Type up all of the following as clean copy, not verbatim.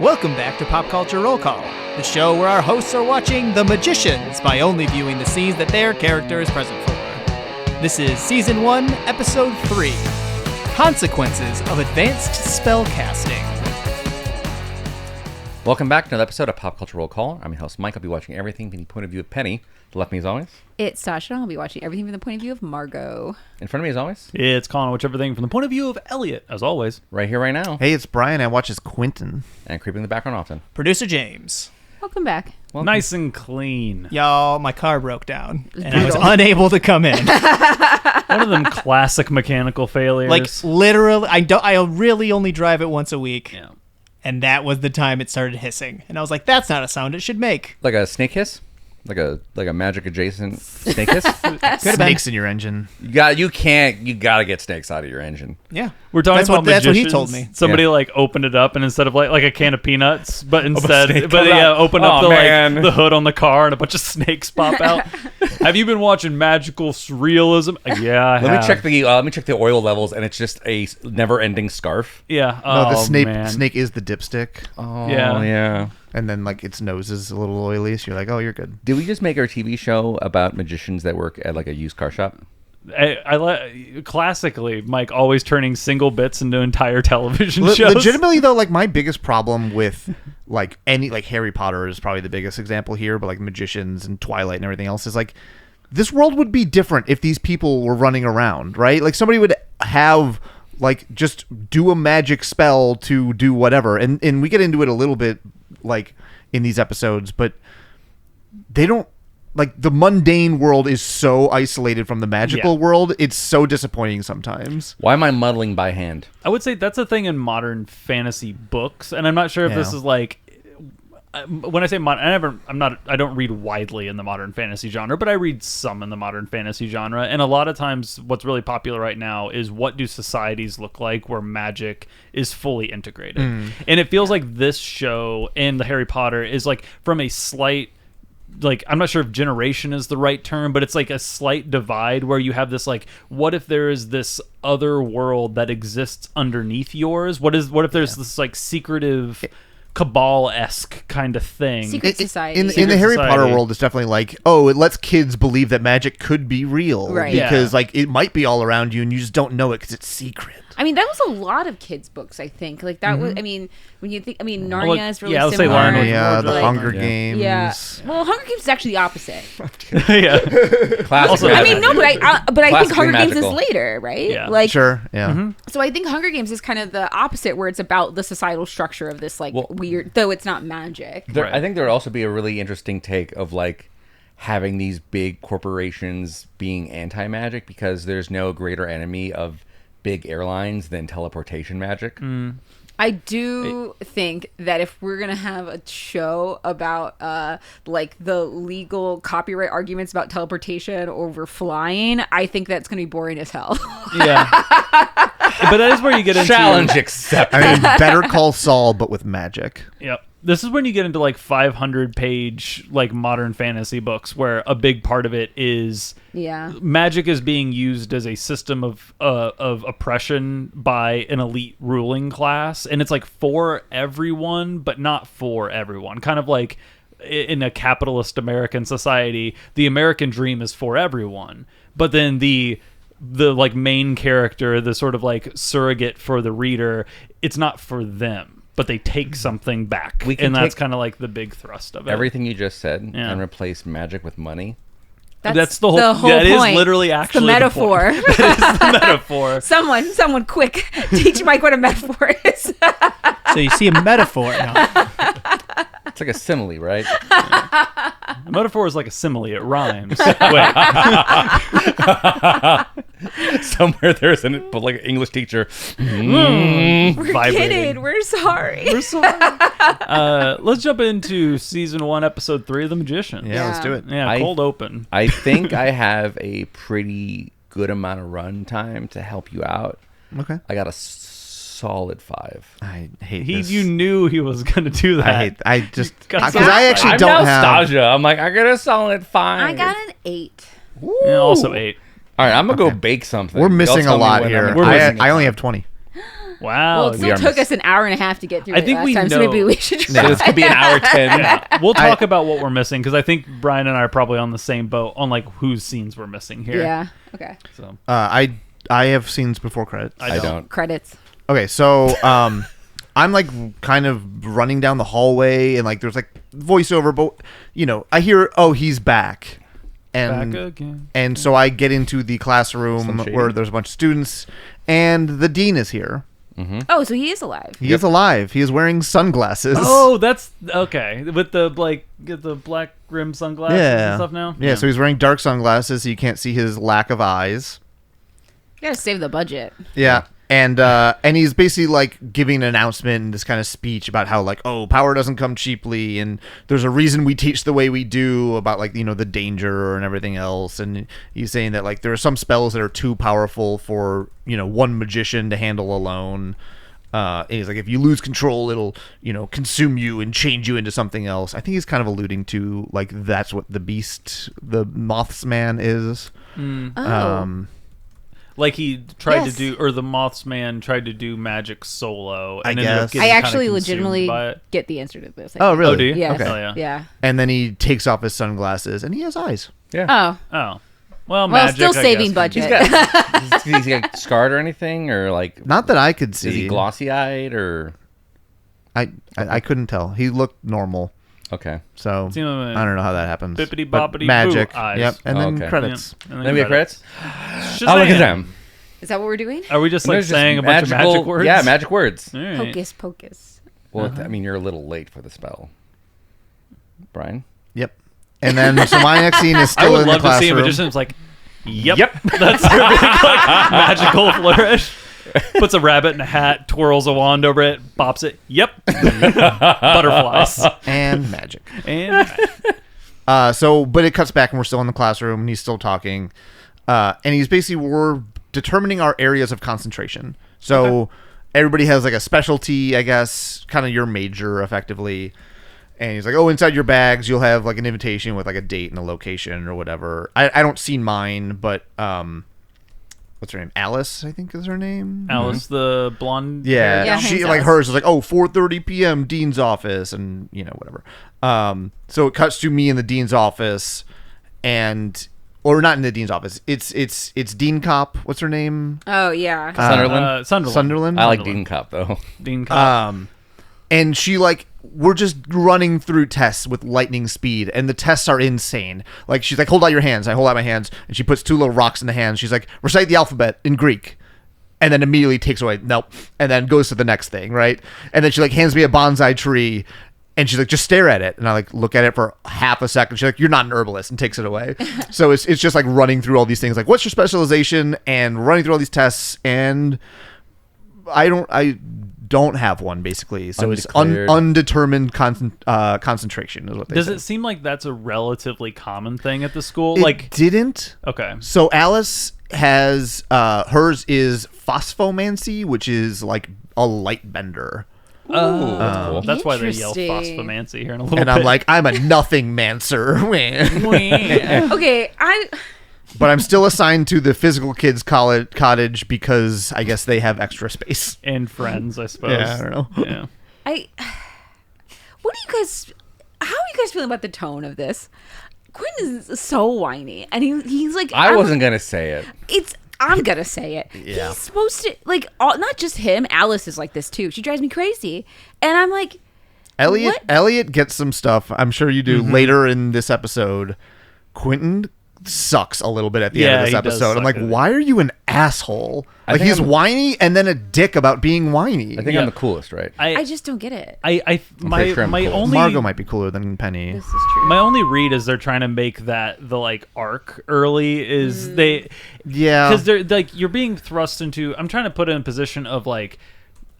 Welcome back to Pop Culture Roll Call, the show where our hosts are watching The Magicians by only viewing the scenes that their character is present for. This is Season 1, Episode 3, Consequences of Advanced Spellcasting. Welcome back to another episode of Pop Culture Roll Call. I'm your host, Mike. I'll be watching everything from the point of view of Penny. To left me as always. It's Sasha. I'll be watching everything from the point of view of Margot. In front of me as always. It's Colin. Watch everything from the point of view of Elliot, as always. Right here, right now. Hey, it's Brian. I watch as Quentin. And creeping in the background often. Producer James. Welcome back. Welcome. Nice and clean. Y'all, my car broke down, and I was unable to come in. One of them classic mechanical failures. Like, literally, I really only drive it once a week. Yeah. And that was the time it started hissing. And I was like, that's not a sound it should make. Like a snake hiss? Like a magic adjacent snake hiss? Snakes in your engine. You gotta get snakes out of your engine. Yeah. We're talking about that's what he magicians. told me. Somebody Yeah. like opened it up, and instead of like a can of peanuts, but instead, snake but come yeah, out. opened up Oh, the man. the hood on the car, and a bunch of snakes pop out. Have you been watching magical surrealism? Yeah, I Let have. me check the oil levels, and it's just a never-ending scarf. Yeah. No, the man. snake is the dipstick. Oh Yeah. And then, like, its nose is a little oily, so you're like, oh, you're good. Did we just make our TV show about magicians that work at like a used car shop? Classically, Mike always turning single bits into entire television shows. Legitimately, though, like, my biggest problem with, like, Harry Potter is probably the biggest example here, but, like, magicians and Twilight and everything else is, like, this world would be different if these people were running around, right? Like, somebody would have, like, just do a magic spell to do whatever. And we get into it a little bit, like, in these episodes, but they don't, like, the mundane world is so isolated from the magical world. It's so disappointing sometimes. Why am I muddling by hand? I would say that's a thing in modern fantasy books, and I'm not sure if this is like. When I say modern, I don't read widely in the modern fantasy genre, but I read some in the modern fantasy genre. And a lot of times what's really popular right now is what do societies look like where magic is fully integrated. And it feels like this show and the Harry Potter is like from a slight, like, I'm not sure if generation is the right term, but it's like a slight divide where you have this, like, what if there is this other world that exists underneath yours? What if there's this like secretive Cabal-esque kind of thing. Secret society. In the Harry Potter world, it's definitely like, oh, it lets kids believe that magic could be real. Right. Because, like, it might be all around you and you just don't know it because it's secret. I mean, that was a lot of kids' books, I think. Like, that was, I mean, when you think, Narnia is really let's say similar. Narnia, the Hunger Games. Yeah. Well, Hunger Games is actually the opposite. Yeah. Classic. I mean, no, but I think Classically Hunger Games magical. is later, right? Yeah. Like, Sure, yeah. So I think Hunger Games is kind of the opposite, where it's about the societal structure of this, like, weird, though it's not magic. I think there would also be a really interesting take of like having these big corporations being anti-magic because there's no greater enemy of big airlines than teleportation magic. I do think that if we're going to have a show about like the legal copyright arguments about teleportation over flying, I think that's going to be boring as hell. Yeah. But that is where you get into Challenge accepted. I mean, Better Call Saul, but with magic. Yep. This is when you get into like 500-page like modern fantasy books where a big part of it is magic is being used as a system of oppression by an elite ruling class, and it's like for everyone but not for everyone. Kind of like in a capitalist American society, the American dream is for everyone, but then the like main character, the sort of like surrogate for the reader, it's not for them. But they take something back, and that's kind of like the big thrust of it. Everything you just said and replace magic with money. That's the whole point. That is literally actually the metaphor. That is the metaphor. Someone quick, teach Mike what a metaphor is. So you see a metaphor now. It's like a simile, right? A metaphor is like a simile. It rhymes. Wait. Somewhere there's an English teacher. We're Vibrating. kidding. We're sorry. Let's jump into season 1, episode 3 of The Magician. Yeah, let's do it. Yeah, cold open. I think I have a pretty good amount of run time to help you out. Okay. I got a solid 5. I hate this. You knew he was going to do that. I just got because I actually I'm don't have. nostalgia. I'm like, I got a solid 5. I got an 8. Yeah, also 8. All right, I'm gonna go bake something. We're Y'all missing tell a me lot when here. I'm missing I it. only have 20. Wow. Well, it still took us an hour and a half to get through. I think we time, know. so maybe we should try. So this could be an hour 10. Yeah. We'll talk about what we're missing because I think Brian and I are probably on the same boat on like whose scenes we're missing here. Yeah. Okay. So I have scenes before credits. I don't. Credits. Okay, so I'm like kind of running down the hallway and like there's like voiceover, but I hear, oh, he's back. And, Back again. and so I get into the classroom where there's a bunch of students, and the dean is here. Mm-hmm. Oh, so he is alive. He is alive. He is wearing sunglasses. Oh, that's okay. With the the black rim sunglasses and stuff now. Yeah, so he's wearing dark sunglasses so you can't see his lack of eyes. You gotta save the budget. Yeah. And he's basically like giving an announcement, this kind of speech about how like, oh, power doesn't come cheaply, and there's a reason we teach the way we do about like the danger and everything else. And he's saying that like there are some spells that are too powerful for one magician to handle alone. And he's like, if you lose control, it'll consume you and change you into something else. I think he's kind of alluding to like that's what the Mothsman is. Oh. Like he tried Yes. to do, or the Mothsman tried to do magic solo. And I ended up guess. getting I kinda actually consumed legitimately by it. get the answer to this. Oh, really? Oh, do you? Yes. Okay. Oh, yeah. Yeah. And then he takes off his sunglasses, and he has eyes. Yeah. Oh. Oh. Well, Well, magic, still I saving guess. budget. Is he like scarred or anything, or like Not that I could see. is he glossy eyed or I couldn't tell. He looked normal. okay? So Seemed like I don't know how that happens. bippity But boppity magic. boo eyes. Yep. And then Okay. credits. Yeah. And Then we have credits. Shazam. Oh, look at them! Is that what we're doing? Are we just like There's just saying a bunch of magic words? Yeah, magic words. All right. Hocus pocus. Well, I mean, you're a little late for the spell, Brian. Yep. And then so my next scene is I still would in the love to see a classroom. magician's like, yep. Yep. That's their big like, magical flourish. Puts a rabbit in a hat, twirls a wand over it, bops it. Yep. Butterflies. And magic. And But it cuts back and we're still in the classroom and he's still talking. And he's basically, we're determining our areas of concentration. So everybody has like a specialty, I guess, kind of your major effectively. And he's like, oh, inside your bags, you'll have like an invitation with like a date and a location or whatever. I don't see mine, but what's her name? Alice, I think is her name. Alice, the blonde. Yeah, Yeah, she Hank's like house. hers is like 4:30 p.m. Dean's office, and whatever. So it cuts to me in the dean's office, or not in the dean's office. It's Dean Cop. What's her name? Oh yeah. Sunderland. Sunderland. I like Dean Cup though. Dean Cop. And she like, we're just running through tests with lightning speed, and the tests are insane. Like she's like, hold out your hands. I hold out my hands, and she puts two little rocks in the hands. She's like, recite the alphabet in Greek. And then immediately takes away, nope, and then goes to the next thing, right? And then she like hands me a bonsai tree, and she's like, just stare at it. And I like look at it for half a second. She's like, you're not an herbalist, and takes it away. So it's just like running through all these things, like what's your specialization, and running through all these tests, and I don't have one basically. So it's Undeclared. undetermined concentration is what they Does say. it seem like that's a relatively common thing at the school? It Like, didn't. okay. So Alice has hers is phosphomancy, which is like a light bender. Oh, that's cool. that's why they yell Interesting. phosphomancy here in a little And bit. I'm like, I'm a nothing mancer. Okay, But I'm still assigned to the physical kids cottage because I guess they have extra space. and friends, I suppose. Yeah, I don't know. Yeah. what do you guys? How are you guys feeling about the tone of this? Quentin is so whiny, and he's like, I wasn't gonna say it. I'm gonna say it. Yeah. He's supposed to like not just him. Alice is like this too. She drives me crazy, and I'm like, what? Elliot gets some stuff. I'm sure you do later in this episode. Quentin sucks a little bit at the end of Yeah, this he does episode. I'm suck like, at it. why are you an asshole? I Like think he's I'm- whiny and then a dick about being whiny. I think I'm the coolest, right? I just don't get it. My pretty sure I'm my cool. only Margot might be cooler than Penny. This is true. my only read is they're trying to make that the like arc early is they Yeah. because they're like you're being thrust into. I'm trying to put it in a position of like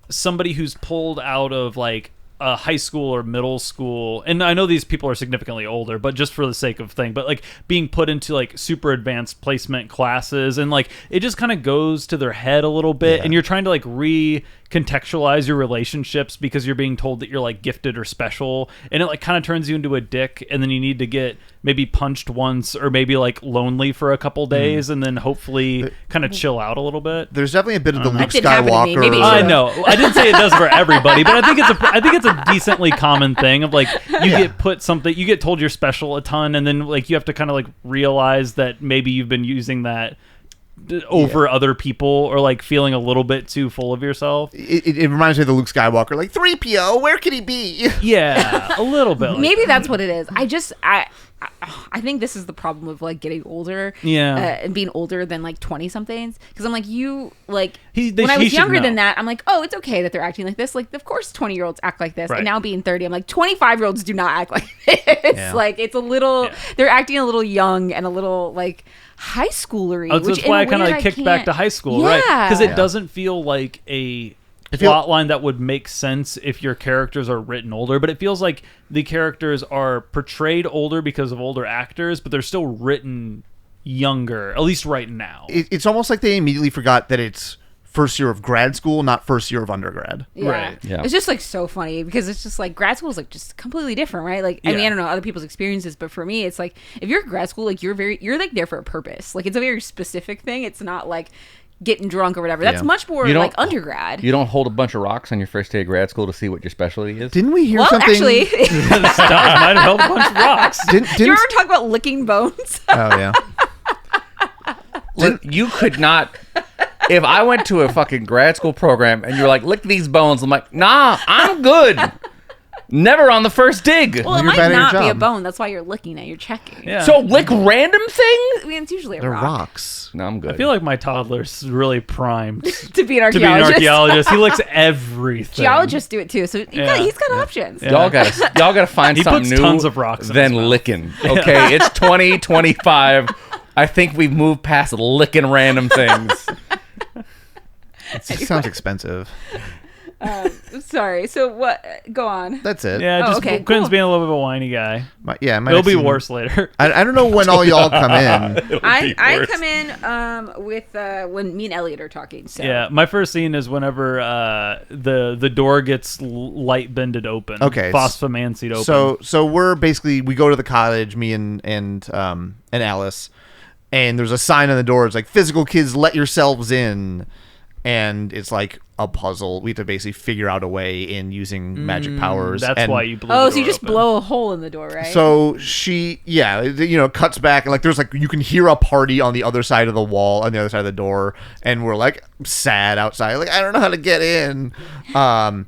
somebody who's pulled out of like a high school or middle school, and I know these people are significantly older, but just for the sake of thing, but like being put into like super advanced placement classes, and like it just kind of goes to their head a little bit, Yeah. and you're trying to like contextualize your relationships because you're being told that you're like gifted or special, and it like kind of turns you into a dick, and then you need to get maybe punched once or maybe like lonely for a couple days and then hopefully kind of chill out a little bit. There's definitely a bit of the Luke That didn't happen to me. Skywalker. Maybe it I should've. know. I didn't say it does for everybody, but I think it's a decently common thing of like you get told you're special a ton, and then like you have to kind of like realize that maybe you've been using that over other people, or like feeling a little bit too full of yourself. It reminds me of the Luke Skywalker, like 3PO, where could he be? Yeah, a little bit. Maybe that's what it is. I think this is the problem of like getting older, and being older than like 20 somethings. Because I'm like, when I was younger than that, I'm like, oh, it's okay that they're acting like this. Like, of course, 20-year-olds act like this. Right. And now being 30, I'm like, 25-year-olds do not act like this. Yeah. Like, it's a little, they're acting a little young and a little like high schoolery. That's why I kind of like kicked back to high school, right? Because it doesn't feel like a plot line that would make sense if your characters are written older, but it feels like the characters are portrayed older because of older actors, but they're still written younger, at least right now. It's almost like they immediately forgot that it's first year of grad school, not first year of undergrad. Yeah. Right. Yeah. It's just like so funny because it's just like grad school is like just completely different, right? Like, I mean, I don't know other people's experiences, but for me, it's like if you're at grad school, like you're like there for a purpose. Like it's a very specific thing. It's not like getting drunk or whatever. That's much more like undergrad. You don't hold a bunch of rocks on your first day of grad school to see what your specialty is? Didn't we hear Well, something? actually, Stuff might have held a bunch of rocks. do you ever talk about licking bones? Oh, yeah. You could not... If I went to a fucking grad school program and you're like, lick these bones, I'm like, nah, I'm good. Never on the first dig. Well, it You're might bad at your not be a job. bone. That's why you're looking at. You're checking. Yeah. So lick random things? I mean, it's usually a They're rock. rocks. No, I'm good. I feel like my toddler's really primed To be an to be an archaeologist. archaeologist. He licks everything. Geologists do it too. So he's got options. Yeah. Y'all gotta find He something puts new tons of rocks in than his mouth. licking. Okay, it's 2025. I think we've moved past licking random things. It sounds expensive. Sorry. So what? Go on. That's it. Yeah, just okay, Quinn's cool. being a little bit of a whiny guy. My It'll be next worse later. I don't know when all y'all come in. I come in with when me and Elliot are talking. So. Yeah, my first scene is whenever the door gets light bended open. Okay, Phosphomancied open. So we go to the cottage, me and Alice, and there's a sign on the door. It's like, physical kids, let yourselves in. And it's like a puzzle. We have to basically figure out a way in using magic powers. That's why you blew the Oh, door so you just open. blow a hole in the door, right? So she, cuts back, and like there's like you can hear a party on the other side of the wall, on the other side of the door, and we're like sad outside, like I don't know how to get in. And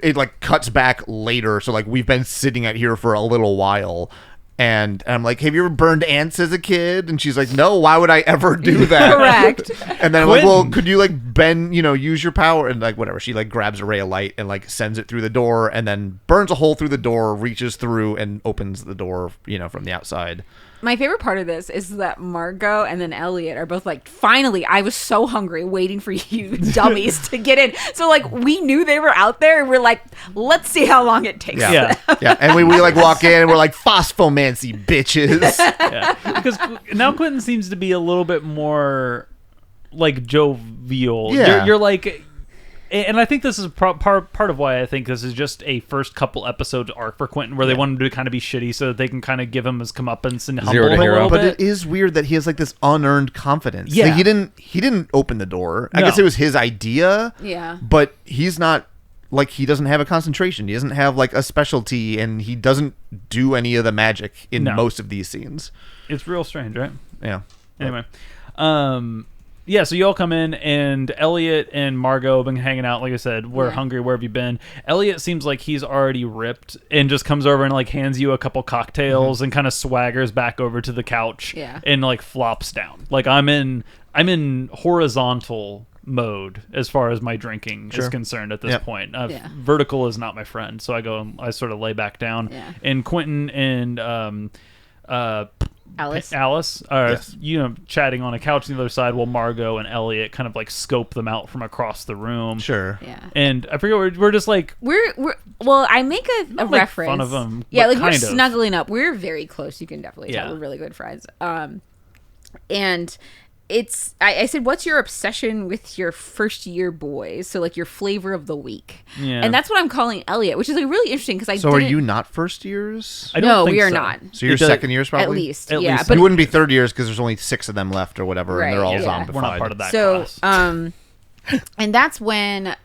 it like cuts back later, so like we've been sitting out here for a little while. And I'm like, have you ever burned ants as a kid? And she's like, no, why would I ever do that? Correct. And then I'm like, well, could you like use your power? And like, whatever. She like grabs a ray of light and like sends it through the door and then burns a hole through the door, reaches through and opens the door, from the outside. My favorite part of this is that Margot and then Elliot are both like, finally, I was so hungry waiting for you dummies to get in. So like we knew they were out there and we're like, let's see how long it takes. Yeah. Yeah. And we like walk in and we're like, phosphomancy, bitches. Yeah. Because now Quentin seems to be a little bit more like jovial. Yeah. You're like... And I think this is part of why I think this is just a first couple episodes arc for Quentin, where they want him to kind of be shitty so that they can kind of give him his comeuppance and humble Zero to him a hero. little But bit. it is weird that he has like this unearned confidence. Yeah. Like, he didn't open the door. I No. guess it was his idea. Yeah. But he's not, like, he doesn't have a concentration. He doesn't have like a specialty, and he doesn't do any of the magic in No. most of these scenes. It's real strange, right? Yeah. Anyway, yeah, so you all come in, and Elliot and Margot have been hanging out. Like I said, we're hungry. Where have you been? Elliot seems like he's already ripped and just comes over and like hands you a couple cocktails and kind of swaggers back over to the couch and like flops down. Like I'm in horizontal mode as far as my drinking is concerned at this point. Vertical is not my friend, so I sort of lay back down. Yeah. And Quentin and Alice are chatting on a couch on the other side while Margot and Elliot kind of like scope them out from across the room. Sure. Yeah. And I forget, we're just like, We're well, I make a Not make reference. fun of 'em, Yeah, but like we're kind of. snuggling up. We're very close. You can definitely Yeah. tell we're really good friends. And I said, what's your obsession with your first year boys? So like your flavor of the week. Yeah. And that's what I'm calling Elliot, which is like really interesting because So are you not first years? I don't No, think we are so. not. So you're It does- second years probably? at least. At yeah. least. But You wouldn't be third years because there's only 6 of them left or whatever, Right, and they're all yeah. zombified. We're not part of that so class. and that's when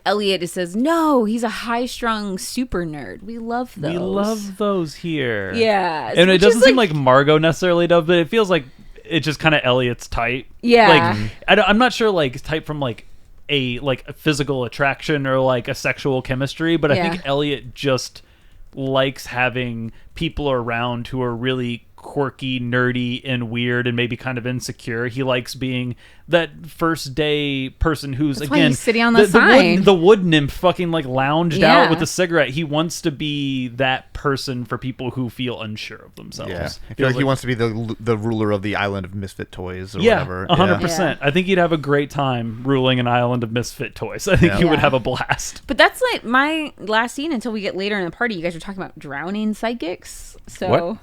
Elliot says, no, he's a high-strung super nerd. We love those. We love those here. Yeah. And it which doesn't is, seem like Margot necessarily does, but it feels like it's just kind of Elliot's type. Yeah. Like, I'm not sure, like, type from, like a physical attraction or, like, a sexual chemistry, but I Yeah. think Elliot just likes having people around who are really quirky, nerdy, and weird, and maybe kind of insecure. He likes being that first day person who's That's why again he's sitting on the side. the wood nymph fucking like lounged Yeah. out with a cigarette. He wants to be that person for people who feel unsure of themselves. Yeah, I feel Feels like he wants to be the ruler of the island of misfit toys or yeah, whatever. 100%. I think he'd have a great time ruling an island of misfit toys. I think Yeah. he would Yeah. have a blast. But that's like my last scene until we get later in the party. You guys are talking about drowning psychics. So What?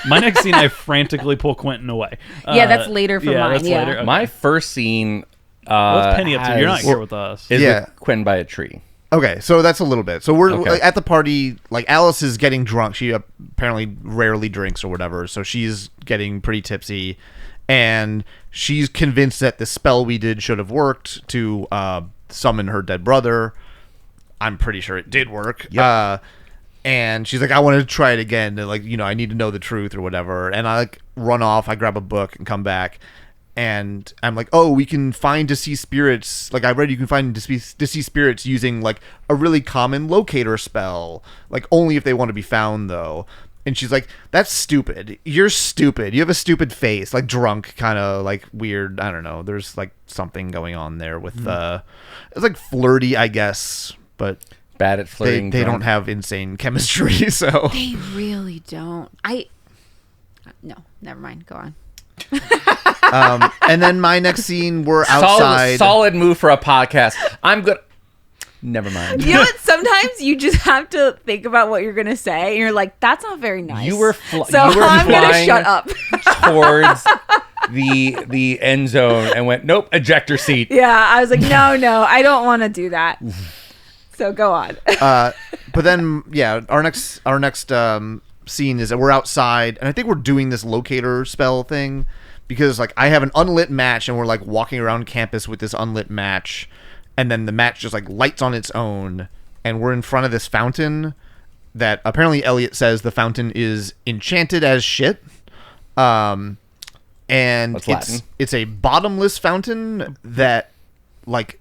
My next scene, I frantically pull Quentin away. Yeah, that's later for mine, That's yeah. later. Okay. My first scene. What's Penny up to? You're not has- here with us. Is Yeah. with Quinn by a tree. Okay, so that's a little bit. So we're Okay. like, at the party. Like Alice is getting drunk. She apparently rarely drinks or whatever. So she's getting pretty tipsy, and she's convinced that the spell we did should have worked to summon her dead brother. I'm pretty sure it did work. Yep. And she's like, I want to try it again. And, like, you know, I need to know the truth or whatever. And I like run off. I grab a book and come back. And I'm like, oh, we can find deceased spirits. Like, I read you can find deceased spirits using, like, a really common locator spell. Like, only if they want to be found, though. And she's like, that's stupid. You're stupid. You have a stupid face. Like, drunk, kind of, like, weird. I don't know. There's, like, something going on there with, it's, like, flirty, I guess. But Bad at flirting. they don't drunk. have insane chemistry, so... they really don't. No, never mind. Go on. And then my next scene, we're outside. Solid move for a podcast. I'm good. Never mind. You know what? Sometimes you just have to think about what you're gonna say, and you're like, "That's not very nice." You were so you were I'm gonna flying shut up. towards the end zone and went, nope, ejector seat. Yeah, I was like, no, I don't want to do that. So go on. But then, yeah, our next scene is that we're outside, and I think we're doing this locator spell thing because, like, I have an unlit match, and we're like walking around campus with this unlit match, and then the match just like lights on its own, and we're in front of this fountain that apparently Elliot says the fountain is enchanted as shit. And What's Latin? it's a bottomless fountain that, like,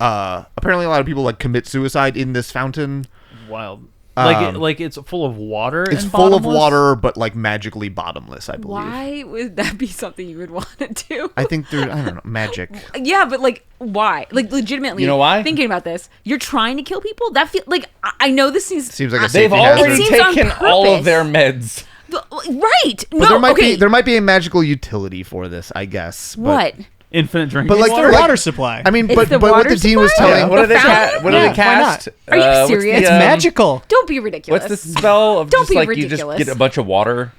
apparently a lot of people like commit suicide in this fountain. Wild. Like it's full of water. It's and full of bottomless? water, but like magically bottomless, I believe. Why would that be something you would want to do? I think I don't know, magic. Yeah, but like, why? Like, legitimately, You know why? Thinking about this, you're trying to kill people. That feel like I know this Seems like a They've safety already It seems on taken all of purpose. their meds. Right? But No, there might be a magical utility for this, I guess. But, What? Infinite drinking But, like, water. Their water supply. I mean, It's but the what water the dean was supply? telling. What do they fountain? What do Yeah, they why cast? Are you what's serious? It's magical. Don't be ridiculous. What's the spell of Don't just be like you ridiculous. just get a bunch of water?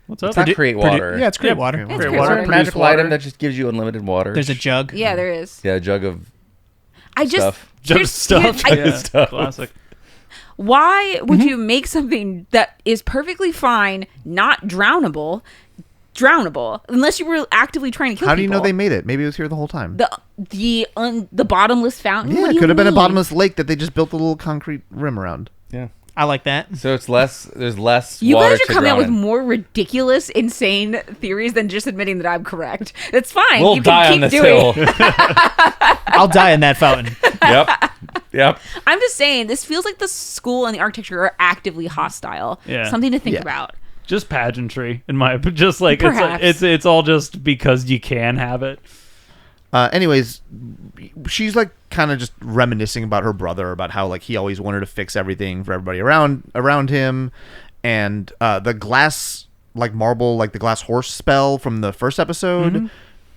What's up? It's not create water. Yeah, it's great water. It's Great great water. water. a Produce magical water. item that just gives you unlimited water. There's a jug. Yeah, there is. Yeah, a jug of I just stuff. Just stuff. Yeah, stuff. classic. why would you make something that is perfectly fine, not drownable, unless you were actively trying to kill How do you know people? they made it? Maybe it was here the whole time. the bottomless fountain? Yeah, What do it you could have been a mean? bottomless lake that they just built a little concrete rim around. Yeah. I like that. So it's less. There's less. You water guys are to coming out drown with in. more ridiculous, insane theories than just admitting that I'm correct. That's fine. We'll you die can on keep this doing hill. I'll die in that fountain. Yep. I'm just saying, this feels like the school and the architecture are actively hostile. Yeah. Something to think Yeah. about. Just pageantry in my. Just like Perhaps. it's all just because you can have it. Anyways, she's like kind of just reminiscing about her brother, about how like he always wanted to fix everything for everybody around him, and the glass like marble, like the glass horse spell from the first episode.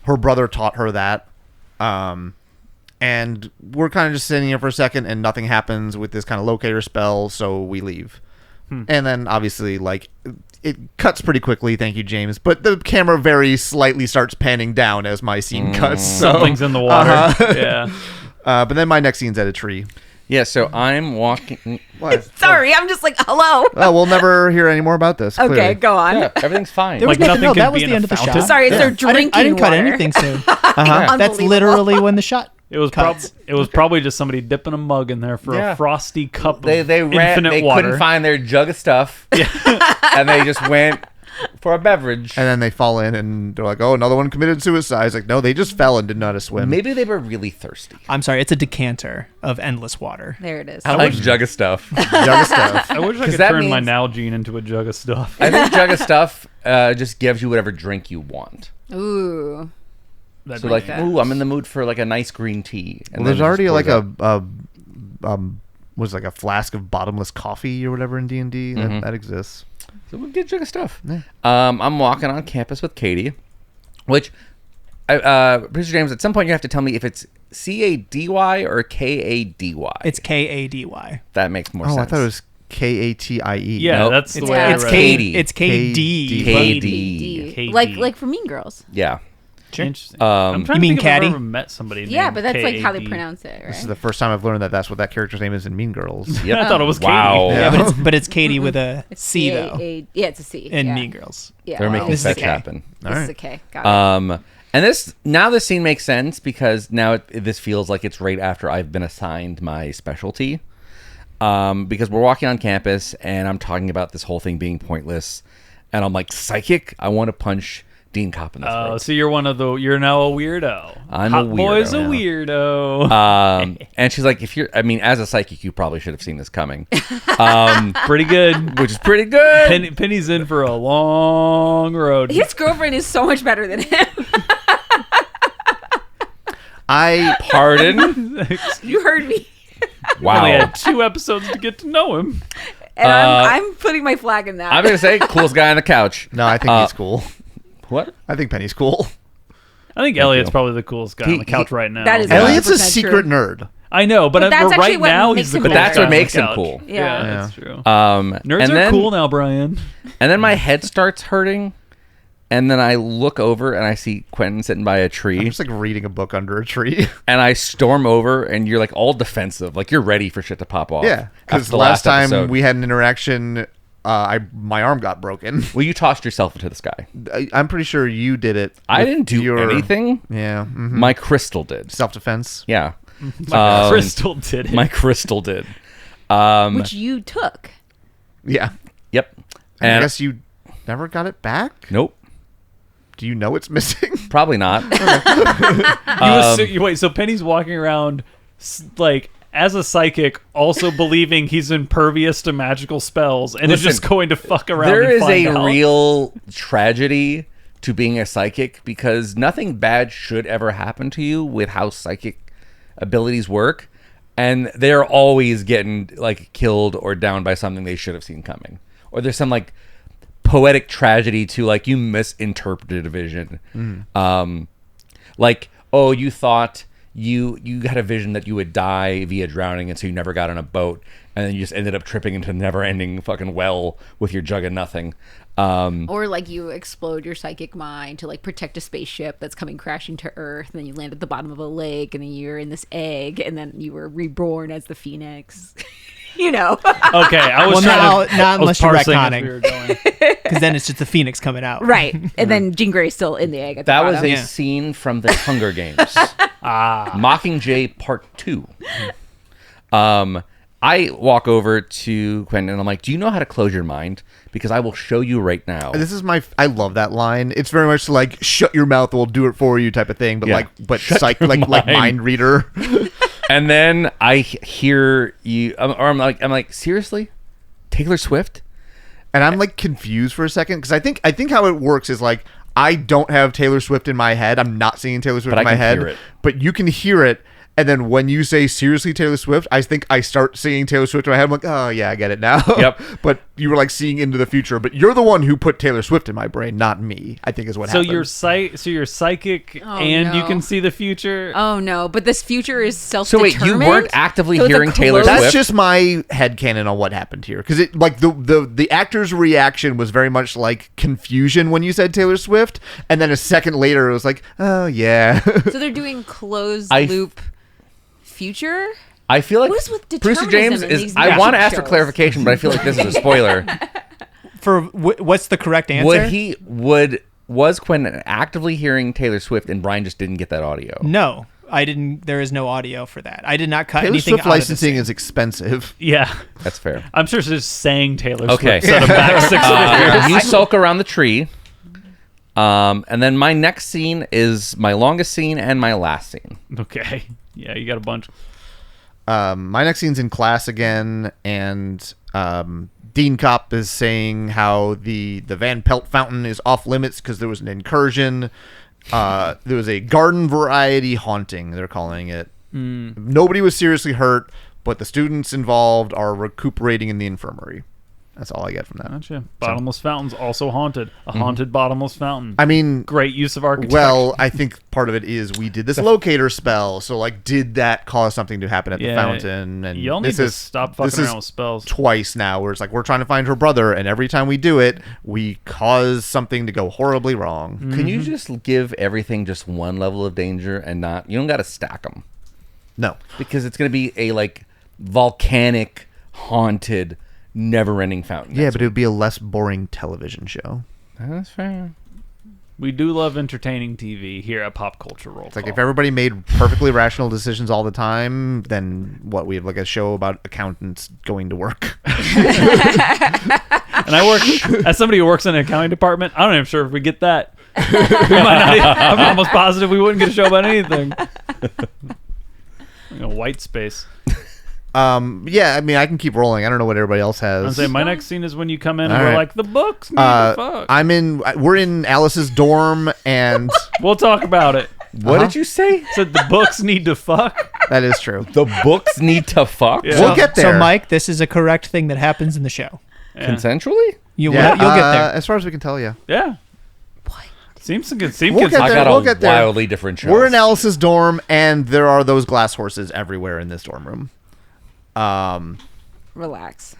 Her brother taught her that. And we're kind of just sitting here for a second, and nothing happens with this kind of locator spell, so we leave. And then obviously, like, it cuts pretty quickly. Thank you, James. But the camera very slightly starts panning down as my scene cuts. So. Something's in the water. Yeah. But then my next scene's at a tree. Yeah, so I'm walking. What? Sorry, I'm just like, hello. Oh, we'll never hear any more about this. Okay, clearly. go on. Yeah, everything's fine. There was Like nothing, nothing no, could that was be the in end a of the fountain? shot. Sorry, it's their I drinking didn't cut water. anything soon. That's Unbelievable. literally when the shot. It was probably just somebody dipping a mug in there for Yeah. a frosty cup They of ran. infinite They water. couldn't find their jug of stuff, and they just went for a beverage. And then they fall in and they're like, oh, another one committed suicide. It's like, no, they just fell and didn't know how to swim. Maybe they were really thirsty. I'm sorry, it's a decanter of endless water. There it is. I like jug of stuff. Jug of stuff. I wish I 'Cause could that turn my means- Nalgene into a jug of stuff. I think jug of stuff just gives you whatever drink you want. Ooh. That'd So be like, that. ooh, I'm in the mood for like a nice green tea. And Well, there's then it already just like pours out. was like a flask of bottomless coffee or whatever in D&D. That exists. So we'll get jug of stuff. Yeah. I'm walking on campus with Katie, which, Producer James, at some point you have to tell me if it's C-A-D-Y or K-A-D-Y. It's K-A-D-Y. That makes more Oh, sense. I thought it was K-A-T-I-E. Yeah, Nope. that's the It's, way I it's read K. Katie. It's K-D. K-D. KD. Like for Mean Girls. Yeah. Sure. Interesting. Um, I'm trying You to mean think if I've Caddy? ever met somebody. Yeah, named but that's like how they KAD. pronounce it, This is right? the first time I've learned that that's what that character's name is in Mean Girls. Yep. I thought it was Wow. Katie. Yeah, but it's Katie with a C though Yeah, it's a C. in yeah. Mean Girls. Yeah, They're well, making This is a fetch K. happen. This is a K. Got it. And this scene makes sense because now this feels like it's right after I've been assigned my specialty. Because we're walking on campus and I'm talking about this whole thing being pointless, and I'm like, psychic. I want to punch Dean Kopp in the Oh, throat. so you're now a weirdo. I'm Hot a boy's a weirdo. weirdo. And she's like, as a psychic, you probably should have seen this coming, Pretty good. which is pretty good. Penny's in for a long road. His girlfriend is so much better than him. Pardon? You heard me. Only Wow. had 2 episodes to get to know him. And I'm putting my flag in that. I'm going to say coolest guy on the couch. No, I think he's cool. What? I think Penny's cool. I think Elliot's you. probably the coolest guy on the couch right now. that is Elliot's a 100% secret true. nerd. I know, but that's actually right what now makes he's the him coolest cool. That's guy what on the makes him couch. cool. Yeah. That's true. and Nerds are then, cool now, Brian. And then my head starts hurting, and then I look over and I see Quentin sitting by a I'm tree, just like reading a book under a tree. and I storm over, and you're like all defensive, like you're ready for shit to pop off. Yeah, After because the last time episode. we had an interaction, my arm got broken. Well, you tossed yourself into the sky. I'm pretty sure you did it. I with didn't do your- anything. Yeah, My crystal did. self-defense. Yeah. Crystal did it. My crystal did. Which you took. Yeah, Yep. I And guess you never got it back. nope. Do you know it's missing? Probably not. Wait, so Penny's walking around like as a psychic, also believing he's impervious to magical spells, and is Listen, just going to fuck around. There and is find a out. real tragedy to being a psychic because nothing bad should ever happen to you with how psychic abilities work, and they're always getting like killed or down by something they should have seen coming, or there's some like poetic tragedy to like you misinterpreted a vision. Like, oh, you thought you had a vision that you would die via drowning, and so you never got on a boat, and then you just ended up tripping into a never-ending fucking well with your jug of nothing. Or like you explode your psychic mind to like protect a spaceship that's coming crashing to Earth, and then you land at the bottom of a lake, and then you're in this egg, and then you were reborn as the Phoenix. You know. Okay, I was Well, trying to. not I was unless you're parsing as retconning. we were going. Because then it's just the Phoenix coming out. Right. And then Jean Grey's still in the egg at the That bottom. was a Yeah. scene from the Hunger Games. Mockingjay Part 2. I walk over to Quentin and I'm like, do you know how to close your mind? Because I will show you right now. This is I love that line. It's very much like "shut your mouth, we'll do it for you" type of thing. But Yeah. like mind reader. And then I hear you, or I'm like, seriously? Taylor Swift? And I'm like confused for a second because I think how it works is like I don't have Taylor Swift in my head. I'm not seeing Taylor Swift But in I my can head. hear it. But you can hear it. And then when you say seriously Taylor Swift, I think I start seeing Taylor Swift in my head. I'm like, oh yeah, I get it now. Yep. But you were like seeing into the future, but you're the one who put Taylor Swift in my brain, not me. I think is what happened. You're psychic and you can see the future. Oh no, but this future is So self-determined. wait, you weren't actively So it's a hearing Taylor closed- Swift? That's just my headcanon on what happened here. Because it like the actor's reaction was very much like confusion when you said Taylor Swift, and then a second later it was like, oh yeah. So they're doing closed loop future. I feel like What is with Producer determinism James in is. these I want to magic ask for shows? clarification, but I feel like this is a spoiler. For what's the correct answer? Was Quentin actively hearing Taylor Swift and Brian just didn't get that audio? No, I didn't. There is no audio for that. I did not cut Taylor anything Swift out licensing of the is expensive. Yeah. That's fair. I'm sure she's just saying Taylor Okay. Swift set him back 6 figures. You sulk around the tree. And then my next scene is my longest scene and my last scene. Okay. Yeah, you got a bunch. My next scene's in class again, and Dean Kopp is saying how the Van Pelt fountain is off limits because there was an incursion. There was a garden variety haunting, they're calling it. Nobody was seriously hurt, but the students involved are recuperating in the infirmary. That's all I get from that. Gotcha. Bottomless fountain's also haunted. A haunted bottomless fountain. I mean, Great use of architecture. well, I think part of it is we did this locator spell, so like, did that cause something to happen at the fountain? And y'all need this to is stop this fucking is around with spells. twice now, where it's like we're trying to find her brother, and every time we do it, we cause something to go horribly wrong. Can you just give everything just one level of danger and not? You don't got to stack them No, because it's going to be a like volcanic, haunted, never-ending fountain. yeah, but it would be a less boring television show. That's fair. We do love entertaining TV here at Pop Culture Roll It's like Call. if everybody made perfectly rational decisions all the time, then what? We have like a show about accountants going to work. And I work as somebody who works in an accounting department. I'm not even sure if we get that. I'm almost positive we wouldn't get a show about anything. White space. Yeah, I mean, I can keep rolling. I don't know what everybody else has. I'm saying my next scene is when you come in and All we're right. like, the books need to fuck. We're in Alice's dorm, and We'll talk about it. What did you say? Said the books need to fuck. that is true. The books need to fuck? Yeah. We'll get there. So, Mike, this is a correct thing that happens in the show. Yeah. Consensually? You'll Yeah, get there. As far as we can tell, yeah. Yeah. Seems good. Seems We'll good. get I there. got We'll a get there. wildly different show. We're in Alice's dorm, and there are those glass horses everywhere in this dorm room. Relax.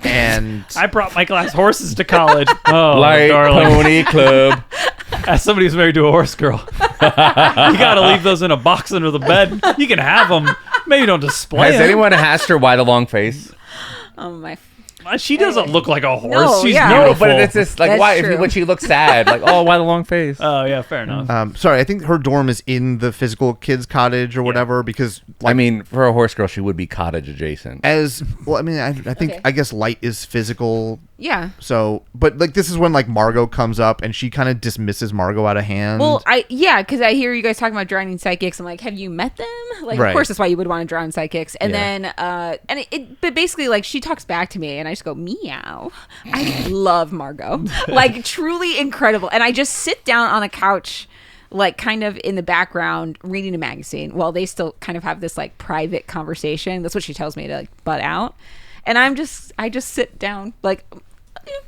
And I brought my glass horses to college. Oh, Light darling. Pony Club. As somebody who's married to a horse girl, you gotta leave those in a box under the bed. You can have them. Maybe don't display Has them. anyone asked her why the long face? Oh my. She doesn't look like a horse. No, She's yeah. No, beautiful. but it's just like That's why true. when she looks sad, like oh, why the long face? Oh yeah, fair enough. sorry, I think her dorm is in the physical kids' cottage or whatever, because I mean, for a horse girl, she would be cottage adjacent. as well, I mean, I think Okay. I guess light is physical. Yeah. So, but like this is when like Margot comes up and she kind of dismisses Margot out of hand. Well, because I hear you guys talking about drowning psychics. I'm like, have you met them? Like, Right. of course, that's why you would want to drown psychics. And Yeah. then, but basically, like, she talks back to me, and I just go, meow. I love Margot, like, truly incredible. And I just sit down on a couch, like, kind of in the background, reading a magazine, while they still kind of have this like private conversation. That's what she tells me to like butt out, and I just sit down like.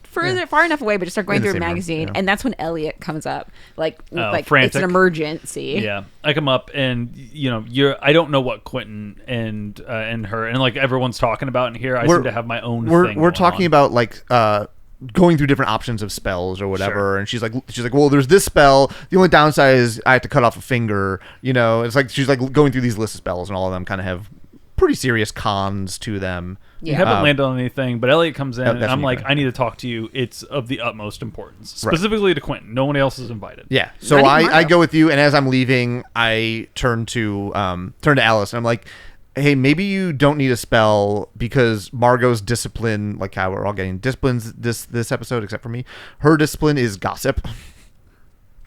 Far enough away, but just start going In the through a same room, magazine, yeah. and that's when Elliot comes up, like it's frantic. an emergency. Yeah, I come up and I don't know what Quentin and her and like everyone's talking about in here. I seem to have my own thing. We're going talking on. about like going through different options of spells or whatever, Sure. and she's like, well, there's this spell. The only downside is I have to cut off a finger. It's like she's like going through these list of spells, and all of them kind of have pretty serious cons to them. You haven't landed on anything, but Elliot comes in and that's I'm when like, you I need to talk to you. It's of the utmost importance, specifically to Quentin. No one else is invited. Yeah. So Not even I Margot. go with you, and as I'm leaving, I turn to Alice, and I'm like, hey, maybe you don't need a spell because Margot's discipline, like how we're all getting disciplines this episode, except for me, her discipline is gossip.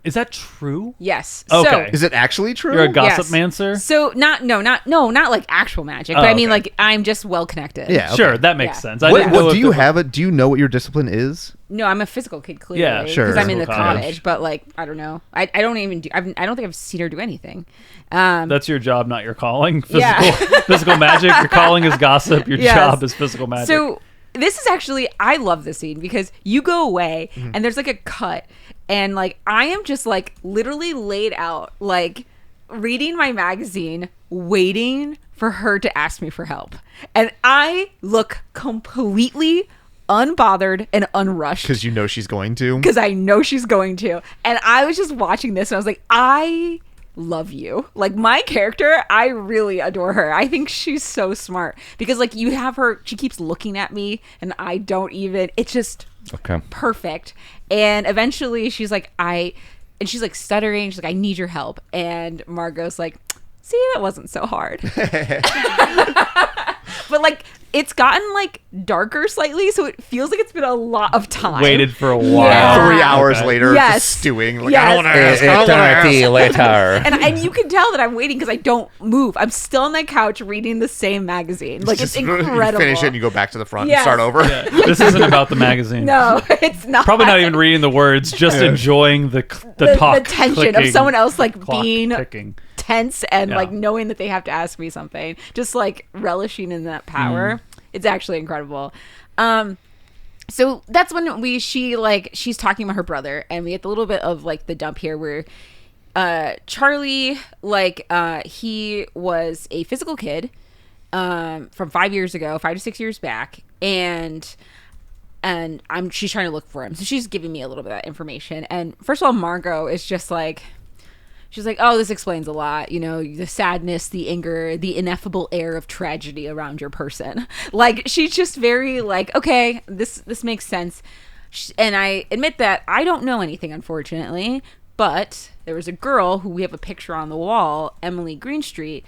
Is that true? Yes. Okay. Is it actually true? You're a gossip Yes. mancer? So not like actual magic, Oh, but I mean okay. like I'm just well connected. Yeah. Okay. Sure, that makes Yeah. sense. I What, didn't know what if do you it- have? Do you know what your discipline is? No, I'm a physical kid clearly. Yeah, sure. Because I'm in the Physical cottage. cottage, but like I don't know. I don't even do. I don't think I've seen her do anything. That's your job, not your calling. Physical, Yeah. physical magic. Your calling is gossip. Your Yes. job is physical magic. So this is actually, I love this scene because you go away and there's like a cut and like I am just like literally laid out, like reading my magazine, waiting for her to ask me for help. And I look completely unbothered and unrushed. Because you know she's going to. Because I know she's going to. And I was just watching this and I was like, I love you. Like my character, I really adore her. I think she's so smart because like you have her, she keeps looking at me and I don't even, it's just perfect. And eventually she's like, she's like stuttering. She's like, I need your help. And Margot's like, see, that wasn't so hard. But like it's gotten like darker slightly, so it feels like it's been a lot of time. Waited for a while. Yeah. 3 hours later, just stewing. Like, I don't want to ask. Eternity later. And you can tell that I'm waiting because I don't move. I'm still on that couch reading the same magazine. Like it's incredible. You finish it and you go back to the front Yes. and start over. Yeah, this isn't about the magazine. No, it's not. Probably not even reading the words, just enjoying the talk, the tension clicking, of someone else like clock being ticking. tense and Yeah. like knowing that they have to ask me something, just like relishing in that power. It's actually incredible. So that's when she's talking about her brother, and we get the little bit of like the dump here where Charlie, he was a physical kid from 5 years ago, 5 to 6 years back, and she's trying to look for him. So she's giving me a little bit of that information. And first of all, Margot is just like, she's like, oh, this explains a lot. You know, the sadness, the anger, the ineffable air of tragedy around your person. Like, she's just very like, okay, this makes sense. And I admit that I don't know anything, unfortunately. But there was a girl who we have a picture on the wall, Emily Greenstreet.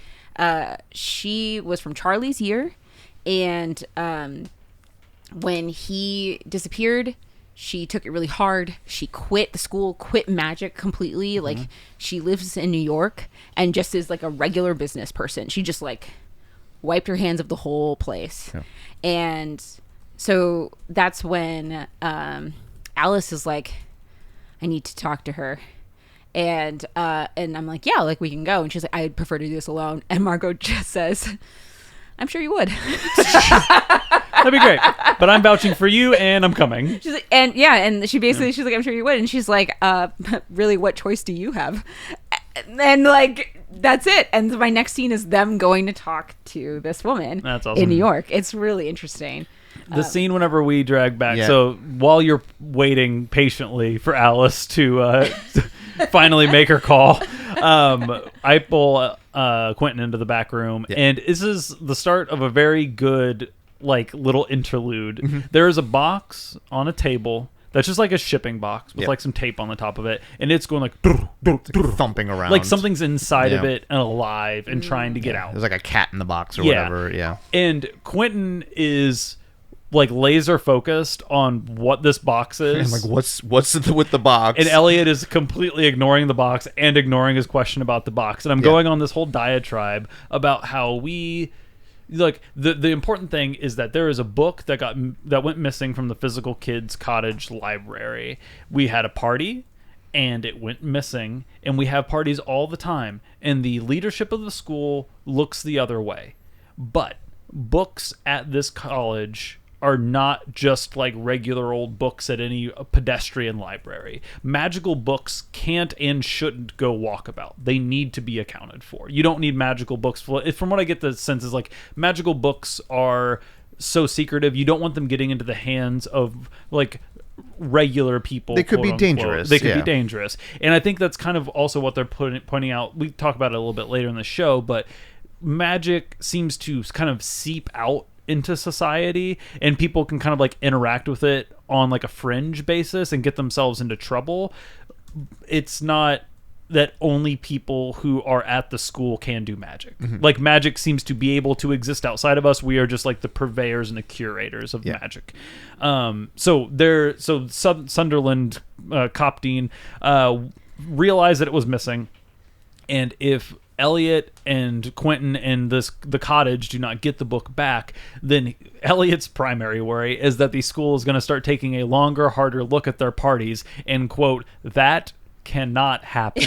She was from Charlie's year. And when he disappeared, she took it really hard. She quit the school, quit magic completely. Like she lives in New York and just is like a regular business person. She just like wiped her hands of the whole place. Yeah. And so that's when Alice is like, I need to talk to her. And I'm like, yeah, like we can go. And she's like, I'd prefer to do this alone. And Margot just says, I'm sure you would. That'd be great. But I'm vouching for you and I'm coming. She's like, and yeah, and she basically, she's like, I'm sure you would. And she's like, really, what choice do you have? And like, that's it. And my next scene is them going to talk to this woman That's awesome. in New York. It's really interesting. The scene whenever we drag back. Yeah. So while you're waiting patiently for Alice to finally make her call, I pull Quentin into the back room. Yeah. And this is the start of a very good like little interlude. There is a box on a table that's just like a shipping box with like some tape on the top of it, and it's going like thumping around, like something's inside of it and alive and trying to get out. There's like a cat in the box or whatever. Yeah. And Quentin is like laser focused on what this box is. And like, what's with the box? And Elliot is completely ignoring the box and ignoring his question about the box. And I'm going on this whole diatribe about how we. Like the important thing is that there is a book that went missing from the physical kids cottage library. We had a party and it went missing, and we have parties all the time, and the leadership of the school looks the other way. But books at this college are not just like regular old books at any pedestrian library. Magical books can't and shouldn't go walkabout. They need to be accounted for. You don't need magical books. From what I get the sense is like magical books are so secretive. You don't want them getting into the hands of like regular people. They could be unquote. dangerous. They could be dangerous. And I think that's kind of also what they're pointing out. We talk about it a little bit later in the show, but magic seems to kind of seep out into society, and people can kind of like interact with it on like a fringe basis and get themselves into trouble. It's not that only people who are at the school can do magic. Like magic seems to be able to exist outside of us. We are just like the purveyors and the curators of magic. So Sunderland Copdean realized that it was missing, and if Elliot and Quentin and the cottage do not get the book back, then Elliot's primary worry is that the school is going to start taking a longer, harder look at their parties, and quote, that cannot happen.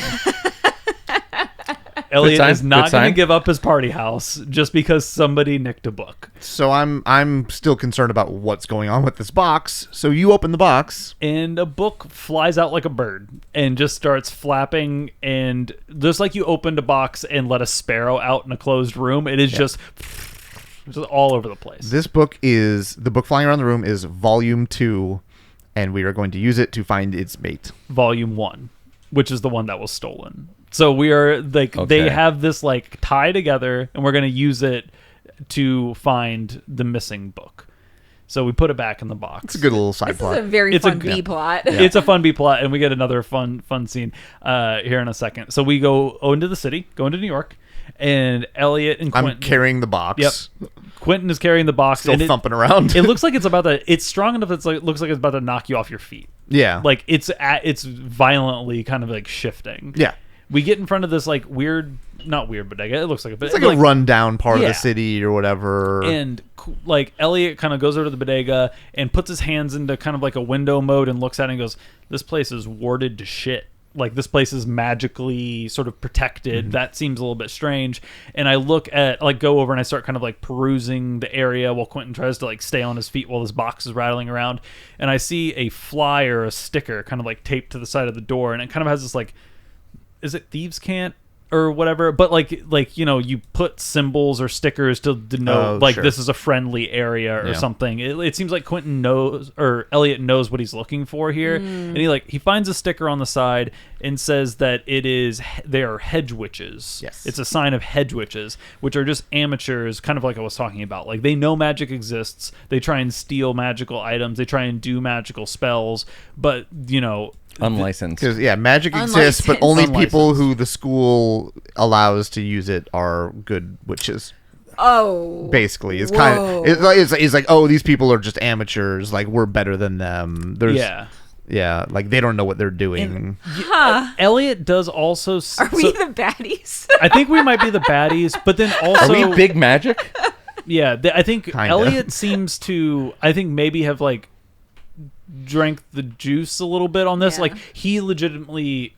Elliot sign, is not good going sign. to give up his party house just because somebody nicked a book. So I'm still concerned about what's going on with this box. So you open the box. And a book flies out like a bird and just starts flapping. And just like you opened a box and let a sparrow out in a closed room, it is just all over the place. The book flying around the room is volume 2, and we are going to use it to find its mate. Volume 1, which is the one that was stolen. So we are like Okay. they have this like tie together, and we're going to use it to find the missing book. So we put it back in the box. It's a good little side This plot. is a very It's a fun good- B plot. It's a fun B plot, and we get another fun scene here in a second. So we go into the city, go into New York, and Elliot and Quentin. I'm carrying the box. Yep. Quentin is carrying the box. Still and thumping around. It looks like it's about to. It's strong enough. It looks like it's about to knock you off your feet. Yeah. Like it's violently kind of like shifting. Yeah. We get in front of this like weird, not weird bodega. It looks like a bit. It's like a rundown part of Yeah. the city or whatever. And like Elliot kind of goes over to the bodega and puts his hands into kind of like a window mode and looks at it and goes, "This place is warded to shit. Like this place is magically sort of protected. That seems a little bit strange." And I look at go over and I start kind of like perusing the area while Quentin tries to like stay on his feet while this box is rattling around. And I see a flyer, a sticker kind of like taped to the side of the door, and it kind of has this like, is it thieves can't or whatever, but like you put symbols or stickers to denote Sure. this is a friendly area or Yeah. something. It seems like Quentin knows, or Elliot knows what he's looking for here, and he finds a sticker on the side and says that they are hedge witches. Yes. It's a sign of hedge witches, which are just amateurs, kind of like I was talking about. Like they know magic exists, they try and steal magical items, they try and do magical spells, but Unlicensed. Because magic exists, but only Unlicensed. people who the school allows to use it are good witches. Oh. Basically, it's Whoa. kind of it's like, oh, these people are just amateurs. Like we're better than them. Yeah, like they don't know what they're doing. Elliot does also. Are we the baddies? I think we might be the baddies, but then also Are we big magic? Yeah, I think Kinda. Elliot seems to. I think maybe have like drank the juice a little bit on this. Yeah. Like he legitimately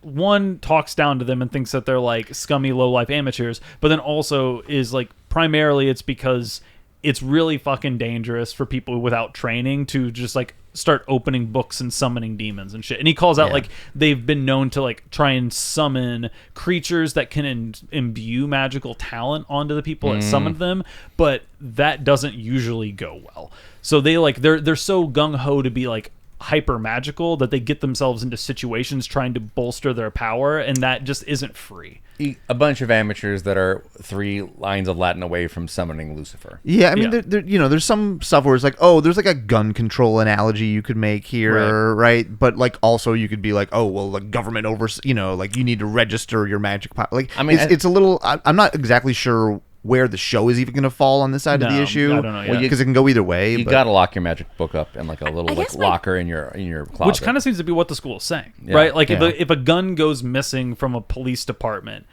talks down to them and thinks that they're like scummy low life amateurs, but then also is like primarily it's because it's really fucking dangerous for people without training to just like start opening books and summoning demons and shit. And he calls out like they've been known to like try and summon creatures that can imbue magical talent onto the people that summoned them, but that doesn't usually go well. So they like they're so gung ho to be like hyper magical that they get themselves into situations trying to bolster their power, and that just isn't free. A bunch of amateurs that are 3 lines of Latin away from summoning Lucifer. Yeah, I mean, Yeah. there's some stuff where it's like, oh, there's like a gun control analogy you could make here, right? But like, also you could be like, oh, well, the government like you need to register your magic power. Like, I mean, it's a little. I'm not exactly sure where the show is even going to fall on this side of the No, issue. I don't know yet. because it can go either way. You but- gotta lock your magic book up in like a little I like guess my- locker in your closet. Which kind of seems to be what the school is saying, Yeah, right? Like yeah. if a gun goes missing from a police department,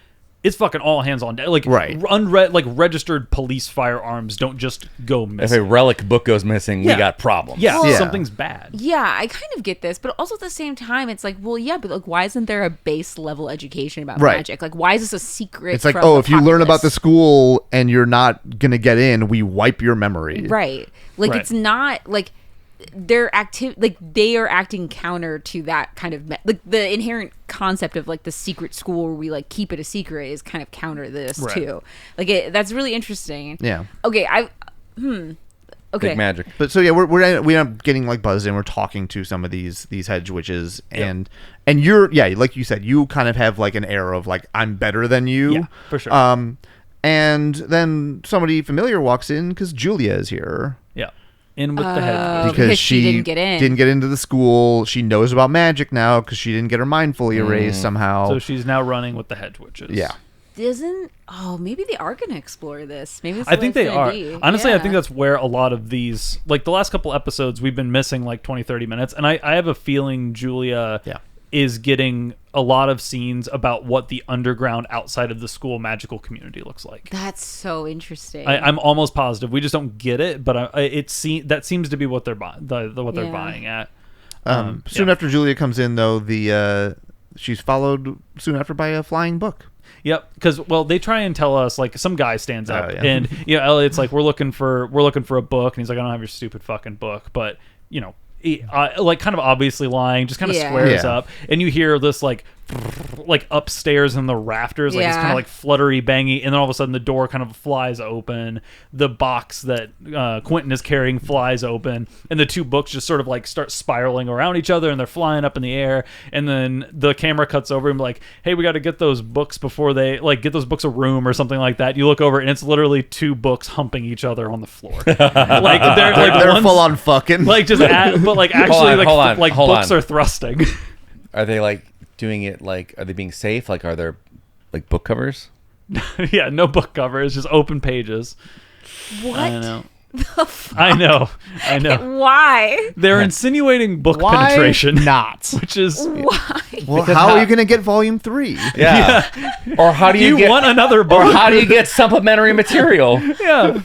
it's fucking all hands on deck. Like Right. registered police firearms don't just go if missing. a relic book goes missing, Yeah. we got problems. Yeah, Yeah. something's bad. Yeah, I kind of get this, but also at the same time, it's like, well, yeah, but like, why isn't there a base level education about Right. magic? Like, why is this a secret? It's like, from oh, the if you learn about the populace? school and you're not gonna get in, we wipe your memory. Right. Like, Right. it's not like they're they are acting counter to that kind of like the inherent concept of like the secret school where we like keep it a secret is kind of counter this Right. too. Like that's really interesting. Yeah. Okay. Okay. Big magic. But so yeah, we end up getting like buzzed in. We're talking to some of these hedge witches, and you're like you said, you kind of have like an air of like I'm better than you. Yeah, for sure. And then somebody familiar walks in because Julia is here Yeah, in with the head. Because she didn't get in. Didn't get into the school. She knows about magic now because she didn't get her mind fully erased somehow. So she's now running with the hedge witches. yeah. Maybe they are gonna explore this. Maybe it's I the think way they it's are. gonna be. Honestly, I Yeah. think that's where a lot of these, like the last couple episodes, we've been missing like 20, 30 minutes. And I have a feeling Julia is getting a lot of scenes about what the underground outside of the school magical community looks like. That's so interesting. I'm almost positive. We just don't get it, but that seems to be what they're buying. What they're Yeah. buying at. Soon after Julia comes in, though, she's followed soon after by a flying book. Yep, because they try and tell us like some guy stands up yeah. and Elliot's like we're looking for a book, and he's like I don't have your stupid fucking book, but he, like kind of obviously lying, just kind of squares up, and you hear this like upstairs in the rafters, like it's kind of like fluttery bangy, and then all of a sudden the door kind of flies open, the box that Quentin is carrying flies open, and the two books just sort of like start spiraling around each other, and they're flying up in the air, and then the camera cuts over and like, hey, we got to get those books before they like get those books a room or something like that. You look over and it's literally two books humping each other on the floor. Like they're full on fucking like just but like actually hold on. books are thrusting. Are they like doing it like, are they being safe? Like, are there like book covers? Yeah, no book covers, just open pages. What? I know. The fuck? I know. Why? They're insinuating book penetration. Not. Which is Why? Well, how are you going to get volume 3? Yeah. Or how do do you get, want another book? or how do you get supplementary material? Yeah.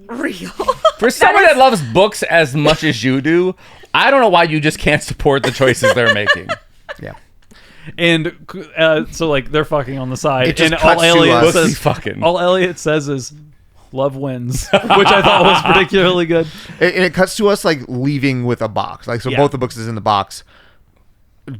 Unreal. For someone that loves books as much as you do, I don't know why you just can't support the choices they're making. Yeah. And so like they're fucking on the side, It just and cuts to us. all Elliot says is love wins, which I thought was particularly good. And it cuts to us like leaving with a box. Like, so Yeah. both the books is in the box.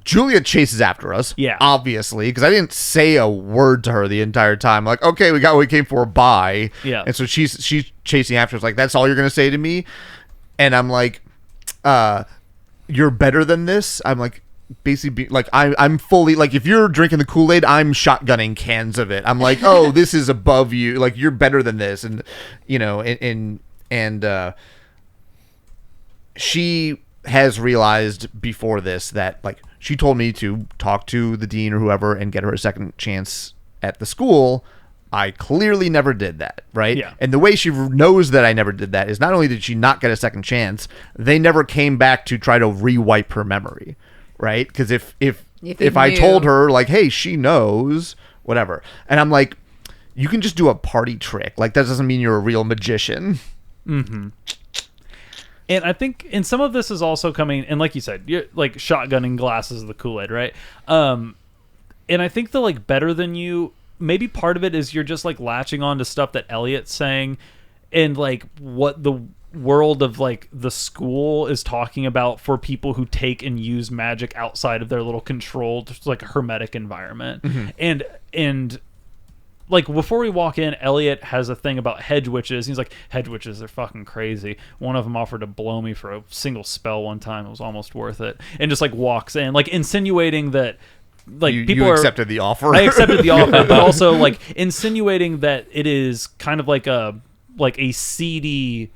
Julia chases after us. Yeah. Obviously, because I didn't say a word to her the entire time. Like, okay, we got what we came for. Bye. Yeah. And so she's chasing after us. Like, that's all you're gonna say to me? And I'm like, you're better than this. I'm like, basically, like I'm fully like, if you're drinking the Kool-Aid, I'm shotgunning cans of it. I'm like, oh, this is above you. Like, you're better than this. And she has realized before this that like she told me to talk to the dean or whoever and get her a second chance at the school. I clearly never did that, right? Yeah. And the way she knows that I never did that is not only did she not get a second chance, they never came back to try to rewipe her memory, right? Because if I knew. told her like, hey, she knows, whatever, and I'm like, you can just do a party trick. Like, that doesn't mean you're a real magician. Mm-hmm. And I think, and some of this is also coming, and like you said, you're like shotgunning glasses of the Kool-Aid, right? And I think the like better than you, maybe part of it is you're just like latching on to stuff that Elliot's saying, and like what the world of like the school is talking about for people who take and use magic outside of their little controlled like hermetic environment. Mm-hmm. And like before we walk in, Elliot has a thing about hedge witches. He's like, hedge witches are fucking crazy. One of them offered to blow me for a single spell one time. It was almost worth it. And just like walks in, like insinuating that like people you accepted the offer. I accepted the offer, but also like insinuating that it is kind of like a seedy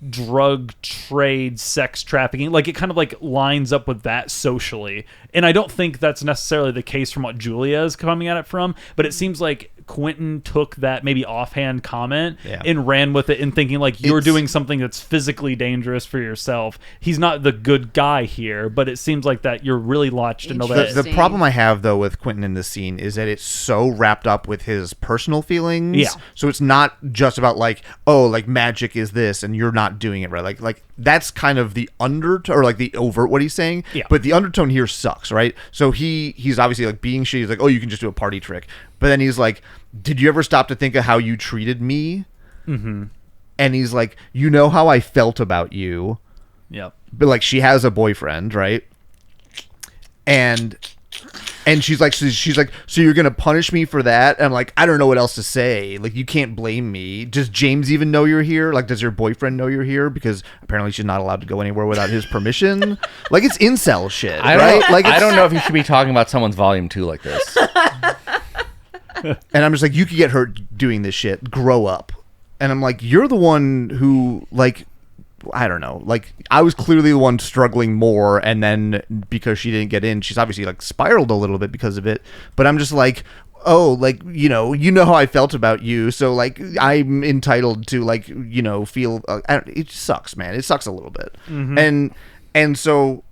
drug trade, sex trafficking. Like it kind of like lines up with that socially. And I don't think that's necessarily the case from what Julia is coming at it from, but it seems like Quentin took that maybe offhand comment and ran with it and thinking like you're doing something that's physically dangerous for yourself. He's not the good guy here, but it seems like that you're really latched into that. The problem I have though with Quentin in this scene is that it's so wrapped up with his personal feelings. Yeah. So it's not just about like, oh, like magic is this and you're not doing it right. Like that's kind of the undertone or like the overt what he's saying. Yeah. But the undertone here sucks, right? So he's obviously like being shitty. He's like, oh, you can just do a party trick. But then he's like, did you ever stop to think of how you treated me? Mm-hmm. And he's like, you know how I felt about you. Yep. But like she has a boyfriend, right? And she's like, so you're gonna punish me for that? And I'm like, I don't know what else to say. Like, you can't blame me. Does James even know you're here? Like, does your boyfriend know you're here? Because apparently she's not allowed to go anywhere without his permission. Like, it's incel shit, right? Like, I don't know if you should be talking about someone's volume 2 like this. And I'm just like, you could get hurt doing this shit. Grow up. And I'm like, you're the one who, like, I don't know. Like, I was clearly the one struggling more, and then because she didn't get in, she's obviously, like, spiraled a little bit because of it. But I'm just like, oh, like, you know how I felt about you, so, like, I'm entitled to, like, feel... it sucks, man. It sucks a little bit. Mm-hmm. And so...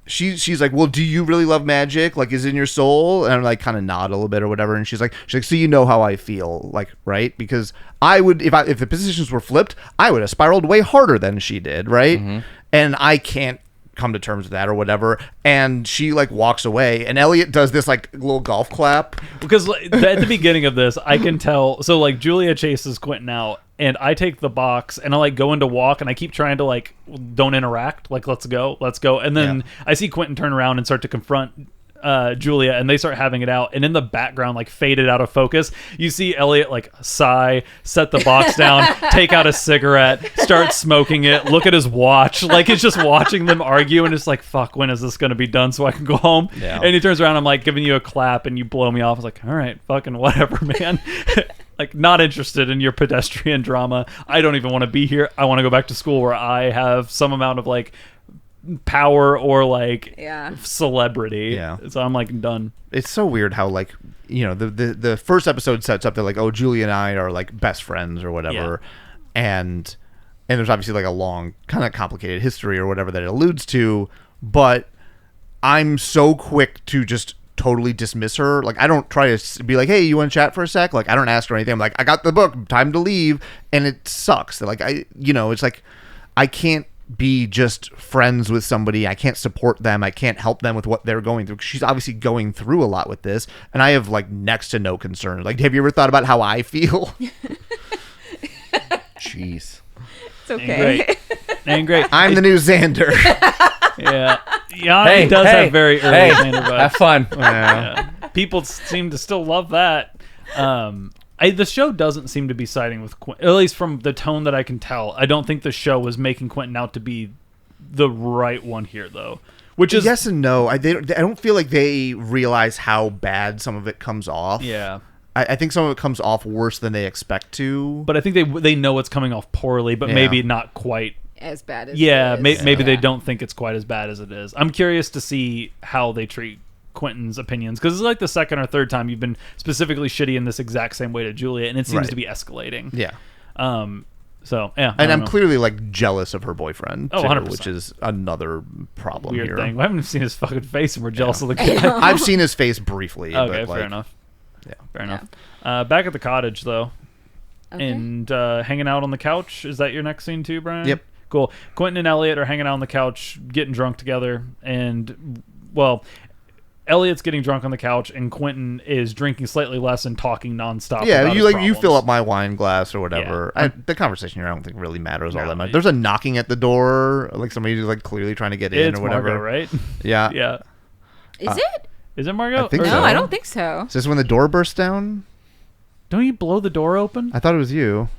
She's like, well, do you really love magic? Like, is it in your soul? And I'm like, kind of nod a little bit or whatever. And she's like, so you know how I feel, like, right? Because I would, if the positions were flipped, I would have spiraled way harder than she did, right? Mm-hmm. And I can't come to terms with that or whatever. And she like walks away, and Elliot does this like little golf clap. Because at the beginning of this, I can tell. So like Julia chases Quentin out, and I take the box and I like go into walk, and I keep trying to like don't interact, like let's go, and then I see Quentin turn around and start to confront Julia, and they start having it out, and in the background, like faded out of focus, you see Elliot like sigh, set the box down, take out a cigarette, start smoking it, look at his watch, like it's just watching them argue, and it's like, fuck, when is this gonna be done so I can go home? And he turns around, I'm like giving you a clap, and you blow me off. I was like, all right, fucking whatever, man. Like, not interested in your pedestrian drama. I don't even want to be here. I want to go back to school where I have some amount of like power or like celebrity. So I'm like done. It's so weird how like, you know, the first episode sets up that like, oh, Julia and I are like best friends or whatever, and there's obviously like a long kind of complicated history or whatever that it alludes to, but I'm so quick to just totally dismiss her. Like, I don't try to be like, hey, you want to chat for a sec? Like, I don't ask her anything. I'm like, I got the book, time to leave. And it sucks. Like, it's like I can't be just friends with somebody. I can't support them. I can't help them with what they're going through. She's obviously going through a lot with this, and I have like next to no concern. Like, have you ever thought about how I feel? Jeez. It's okay. Ain't great. I'm the new Xander. Yanni does have very early Xander vibes. Have fun. People seem to still love that. The show doesn't seem to be siding with Quentin, at least from the tone that I can tell. I don't think the show was making Quentin out to be the right one here, though. Which is yes and no. I don't feel like they realize how bad some of it comes off. Yeah. I think some of it comes off worse than they expect to. But I think they know it's coming off poorly, but maybe not quite as bad as maybe they don't think it's quite as bad as it is. I'm curious to see how they treat Quentin's opinions, because it's like the second or third time you've been specifically shitty in this exact same way to Julia, and it seems to be escalating. So yeah, and I'm clearly like jealous of her boyfriend, too, 100%. which is another problem. Weird here. thing. We haven't seen his fucking face, and we're jealous of the guy. I've seen his face briefly. Okay, but fair enough. Yeah, fair enough. Back at the cottage though, and hanging out on the couch. Is that your next scene too, Brian? Yep. Cool. Quentin and Elliot are hanging out on the couch, getting drunk together, and Elliot's getting drunk on the couch, and Quentin is drinking slightly less and talking nonstop. Yeah, about you his like you problems. fill up my wine glass or whatever. Yeah. The conversation here, I don't think really matters all No, that much. There's a knocking at the door, like somebody who's like clearly trying to get in It's or whatever. Margot, right? Yeah. Yeah. Is it? Is it Margot? I think Or- so. No, I don't think so. Is this when the door bursts down? Don't you blow the door open? I thought it was you.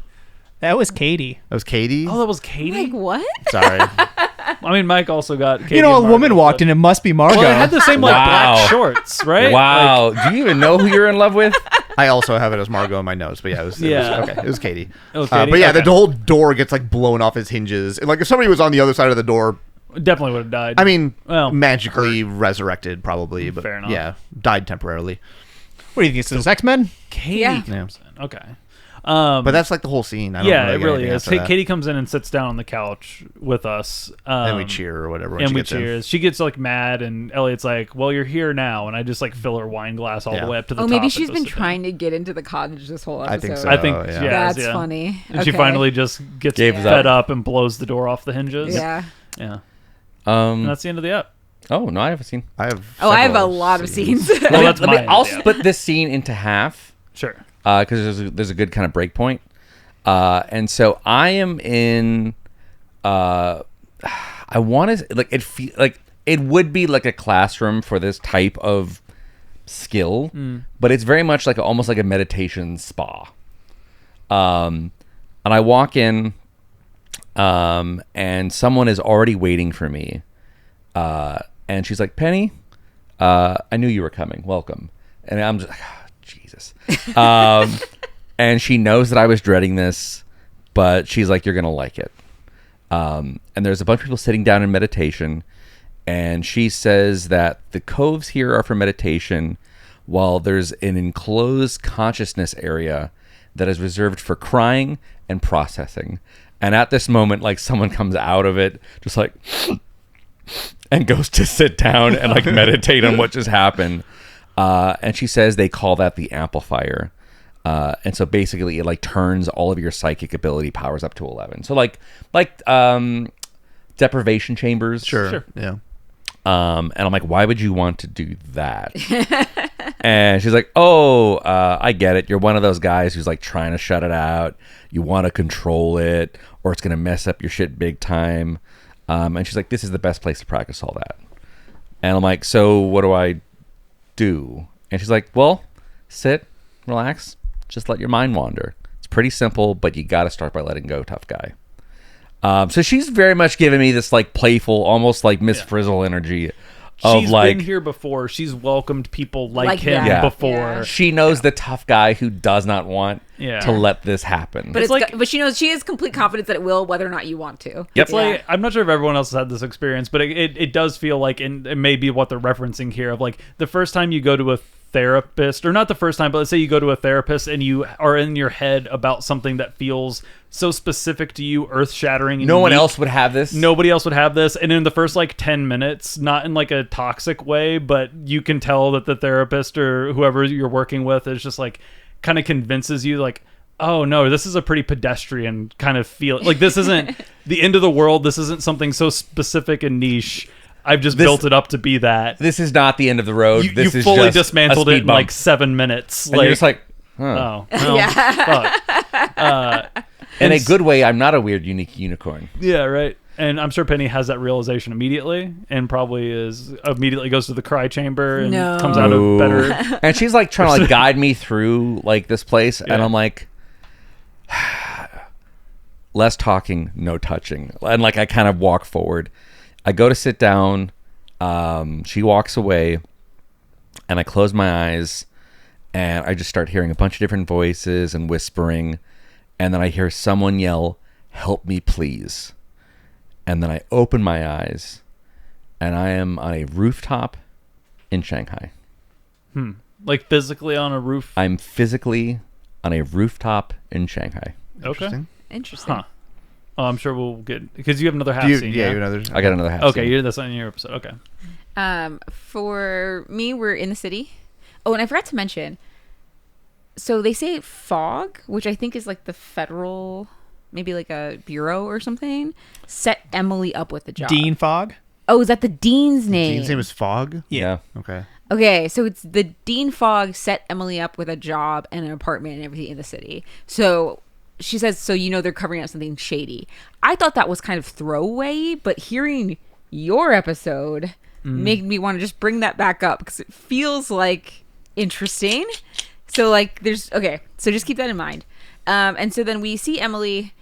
That was Katie. That was Katie. Oh, that was Katie. Like what? Sorry. I mean, Mike also got Katie. You know, a and woman Margot, walked but- in. It must be Margot. Well, it had the same like Wow. black shorts, right? Wow. Do you even know who you're in love with? I also have it as Margot in my notes, but yeah, it was okay. It was Katie. It was Katie? But yeah, Okay. the whole door gets like blown off its hinges. And, like if somebody was on the other side of the door, Definitely would have died. I mean, Well, magically resurrected probably, but Fair enough. yeah, died temporarily. What do you think? It's the X-Men? Katie Yeah. comes in. Okay. But that's like the whole scene. I don't Yeah, really it get really anything is. after that. Katie comes in and sits down on the couch with us. And we cheer or whatever. When And she we gets in. cheers. She gets like mad, and Elliot's like, "Well, you're here now," and I just like fill her wine glass all Yeah. the way up to the Oh, top. maybe and she's go been sit down. trying to get into the cottage this whole episode. I think so. I think yeah. yeah, That's yeah. funny. And she Okay. finally just gets Gave fed up. up and blows the door off the hinges. Yeah. Yeah. And that's the end of the ep. Oh, no, I haven't seen. I have. Oh, I have a several lot of scenes. Well, that's Let me, mine. I'll yeah. split this scene into half Sure. because there's a good kind of break point. And so I am in. I want to like it. Like it would be like a classroom for this type of skill, but it's very much like almost like a meditation spa. And I walk in, and someone is already waiting for me. And she's like, "Penny, I knew you were coming. Welcome." And I'm just like, oh, Jesus. And she knows that I was dreading this, but she's like, "You're going to like it." And there's a bunch of people sitting down in meditation. And she says that the coves here are for meditation, while there's an enclosed consciousness area that is reserved for crying and processing. And at this moment, like someone comes out of it, just like, and goes to sit down and like meditate on what just happened. And she says they call that the amplifier. And so basically it like turns all of your psychic ability powers up to 11. So like deprivation chambers. Sure. Yeah. And I'm like, why would you want to do that? And she's like, I get it. You're one of those guys who's like trying to shut it out. You want to control it, or it's going to mess up your shit big time. And she's like, this is the best place to practice all that. And I'm like, so what do I do? And she's like, well, sit, relax, just let your mind wander. It's pretty simple, but you got to start by letting go, tough guy. So she's very much giving me this like playful, almost like Miss Frizzle energy of She's like, been here before. She's welcomed people like Like him that. before. Yeah. she knows the tough guy who does not want to let this happen. But It's like- but she knows, she has complete confidence that it will, whether or not you want to. Yep. It's like, I'm not sure if everyone else has had this experience, but it does feel like, and it may be what they're referencing here, of like the first time you go to a therapist, or not the first time, but let's say you go to a therapist and you are in your head about something that feels so specific to you, earth-shattering, and no one unique. else would have this. Nobody else would have this. And in the first like 10 minutes, not in like a toxic way, but you can tell that the therapist or whoever you're working with is just like kind of convinces you like, oh no, this is a pretty pedestrian kind of feel. Like this isn't the end of the world. This isn't something so specific and niche. I've just built it up to be that. This is not the end of the road. You This is fully just dismantled a it speed in bump. like 7 minutes. And you're just like, huh. oh, well, fuck. In a good way, I'm not a weird, unique unicorn. Yeah, right. And I'm sure Penny has that realization immediately, and probably immediately goes to the cry chamber and No. comes out a better. And she's like trying to like guide me through like this place, and Yeah. I'm like, less talking, no touching, and like I kind of walk forward. I go to sit down. She walks away, and I close my eyes, and I just start hearing a bunch of different voices and whispering, and then I hear someone yell, "Help me, please." And then I open my eyes, and I am on a rooftop in Shanghai. Like physically on a roof. I'm physically on a rooftop in Shanghai. Okay. Interesting. Interesting. Huh. Oh, I'm sure we'll get, because you have another half Do you, scene. yeah, you know, there's I got another half. Okay, scene. that's on your episode. Okay. For me, we're in the city. Oh, and I forgot to mention. So they say fog, which I think is like the federal, maybe like a bureau or something, set Emily up with the job. Dean Fogg. Oh, is that the dean's name? Dean's name is Fogg. Yeah. Okay. Okay, so it's the Dean Fogg set Emily up with a job and an apartment and everything in the city. So she says, so you know they're covering up something shady. I thought that was kind of throwaway, but hearing your episode made me want to just bring that back up because it feels like interesting. So like so just keep that in mind. And so then we see Emily.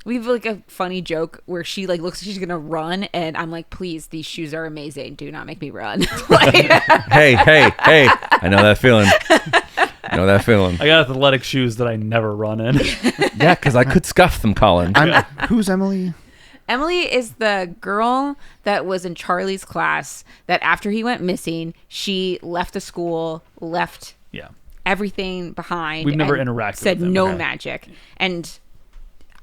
We have like a funny joke where she like looks like she's gonna run, and I'm like, please, these shoes are amazing. Do not make me run. Like, Hey. I know that feeling. I got athletic shoes that I never run in. Yeah, because I could scuff them, Colin. Who's Emily? Emily is the girl that was in Charlie's class that after he went missing, she left the school, left Yeah. everything behind. We've never and interacted said with them. no Okay. magic. And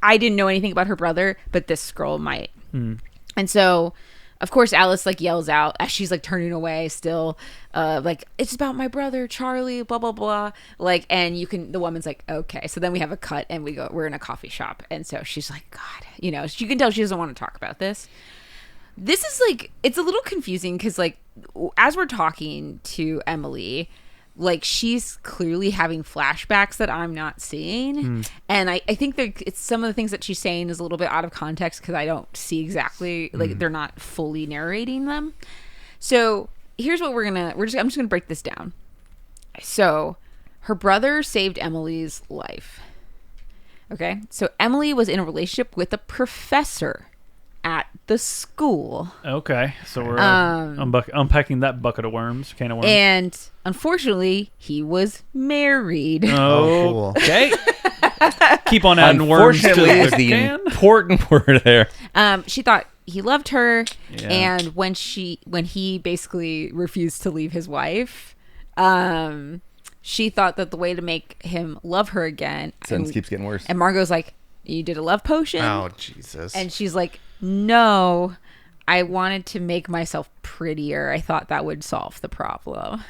I didn't know anything about her brother, but this girl might. And so, of course, Alice like yells out as she's like turning away still, like, it's about my brother, Charlie, blah, blah, blah. Like, and the woman's like, okay. So then we have a cut and we're in a coffee shop. And so she's like, God, you can tell she doesn't want to talk about this. This is like, it's a little confusing because like, as we're talking to Emily, like she's clearly having flashbacks that I'm not seeing. And I think that it's some of the things that she's saying is a little bit out of context because I don't see exactly, like they're not fully narrating them. So here's what I'm just gonna break this down. So her brother saved Emily's life. Okay, so Emily was in a relationship with a professor at the school. Okay. So we're unpacking that bucket of worms, can of worms. And unfortunately, he was married. Oh, cool. Okay. Keep on adding worms to Unfortunately, is the the can. important word there. She thought he loved her, Yeah. and when he basically refused to leave his wife, she thought that the way to make him love her again. Sentence keeps getting worse. And Margot's like, "You did a love potion?" Oh, Jesus. And she's like, "No, I wanted to make myself prettier. I thought that would solve the problem."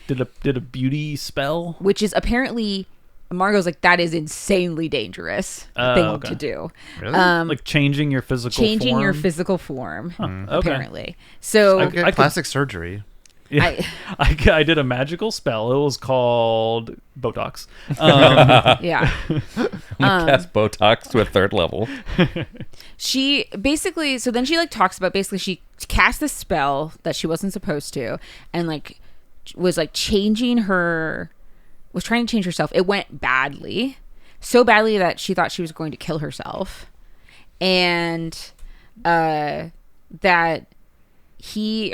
Did a beauty spell? Which is apparently Margot's like, that is insanely dangerous thing to do. Really? Like changing your physical form. Form, Okay. apparently. So I get plastic surgery. Yeah. I did a magical spell. It was called Botox. yeah. Cast Botox to a 3rd level. She basically, so then she like talks about basically she cast this spell that she wasn't supposed to, and like was like trying to change herself. It went badly, so badly that she thought she was going to kill herself, and that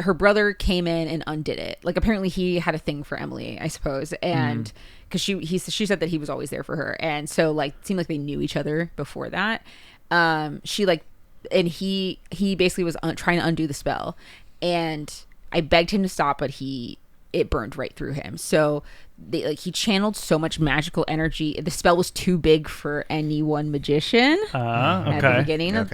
her brother came in and undid it. Like apparently he had a thing for Emily, I suppose, and because she said that he was always there for her, and so like it seemed like they knew each other before that. She like, and he basically was trying to undo the spell, and I begged him to stop, but it burned right through him. So he channeled so much magical energy. The spell was too big for any one magician at the beginning of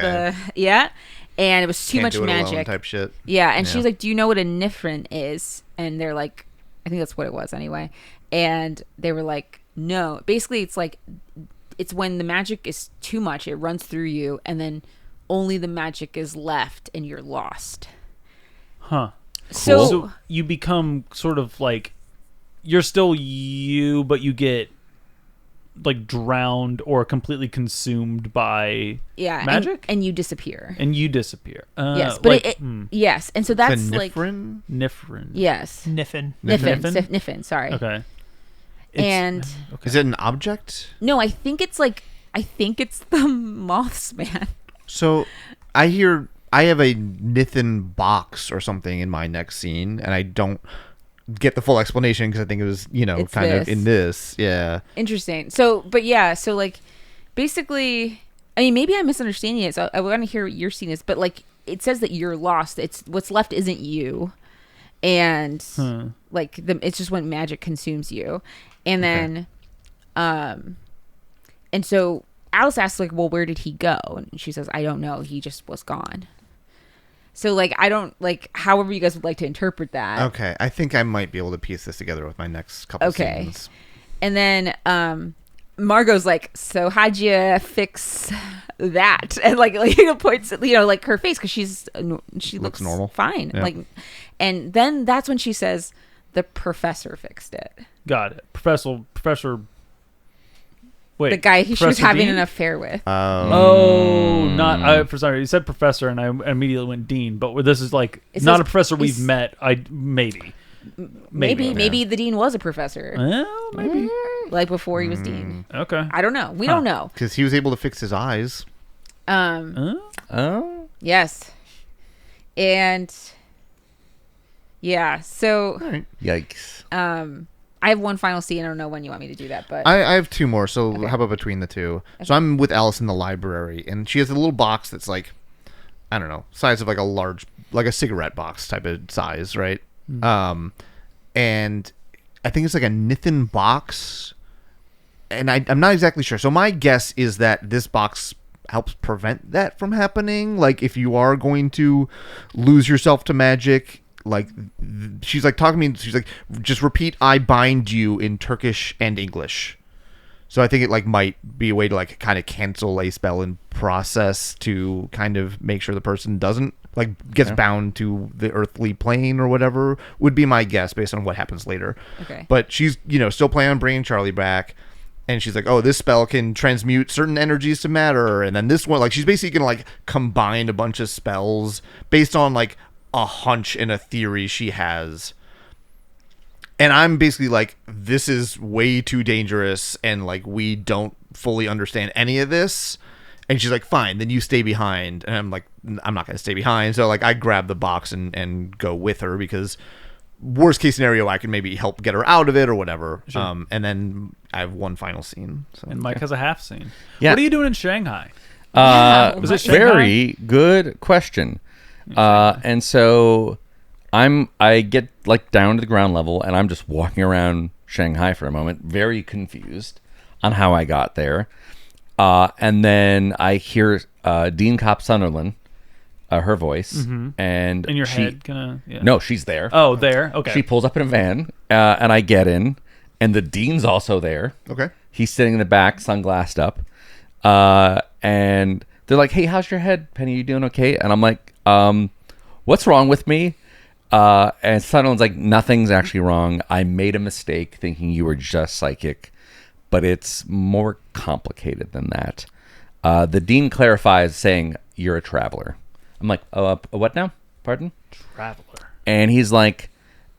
and it was too much magic type shit. Yeah, and she's like, do you know what a Nifrin is? And they're like, I think that's what it was anyway. And they were like, no. Basically, it's like, it's when the magic is too much, it runs through you, and then only the magic is left, and you're lost. Huh. Cool. So you become sort of like, you're still you, but you get like drowned or completely consumed by magic, and you disappear. Yes, but like, yes, and so that's like Nifrin? Yes, Niffin. Sorry. Okay. And is it an object? No, I think it's the Moth's Man. So I have a Nithin box or something in my next scene, and I don't get the full explanation because I think it was, it's kind of in this. Yeah. Interesting. So, but yeah, so like basically, I mean, maybe I'm misunderstanding it. So I want to hear what your scene is, but like it says that you're lost. It's what's left isn't you. And like it's just when magic consumes you. And then, and so Alice asks like, well, where did he go? And she says, I don't know. He just was gone. So, like, I don't, like, however you guys would like to interpret that. Okay. I think I might be able to piece this together with my next couple scenes. And then Margot's like, so how'd you fix that? And, like points at, like, her face because she looks normal. Fine. Yeah. Like, and then that's when she says, the professor fixed it. Got it. Professor... Wait, the guy she was having Dean? an affair with. For sorry, you said professor, and I immediately went Dean. But this is like not a professor we've met. Maybe the dean was a professor. Well, maybe like before he was dean. Okay, I don't know. We don't know because he was able to fix his eyes. Yes, and yeah. So All right. Yikes. I have one final scene. I don't know when you want me to do that, but I have two more. So how about between the two? Okay. So I'm with Alice in the library, and she has a little box that's like, I don't know, size of like a cigarette box type of size, right? Mm. And I think it's like a Nithin box, and I'm not exactly sure. So my guess is that this box helps prevent that from happening. Like if you are going to lose yourself to magic. Like she's like talking to me, she's like, just repeat I bind you in Turkish and English. So I think it like might be a way to like kind of cancel a spell in process to kind of make sure the person doesn't like gets bound to the earthly plane or whatever, would be my guess based on what happens later. Okay. But she's still planning on bringing Charlie back, and she's like, oh, this spell can transmute certain energies to matter, and then this one, like she's basically gonna like combine a bunch of spells based on like a hunch and a theory she has. And I'm basically like, this is way too dangerous, and like we don't fully understand any of this. And she's like, fine, then you stay behind. And I'm like, I'm not gonna stay behind. So like I grab the box and go with her, because worst case scenario I can maybe help get her out of it or whatever. Sure. And then I have one final scene. So, and Mike has a half scene. Yeah. What are you doing in Shanghai? Was it very good question. And so I get like down to the ground level, and I'm just walking around Shanghai for a moment, very confused on how I got there. And then I hear Dean Cop Sunderland, her voice, and in your head, kind of. Yeah. No, she's there. Oh, there. Okay. She pulls up in a van, and I get in, and the dean's also there. Okay. He's sitting in the back, sunglassed up. And they're like, hey, how's your head, Penny? You doing okay? And I'm like, what's wrong with me? And Sunderland's like, nothing's actually wrong. I made a mistake thinking you were just psychic, but it's more complicated than that. The dean clarifies, saying, you're a traveler. I'm like, what now? Pardon? Traveler. And he's like,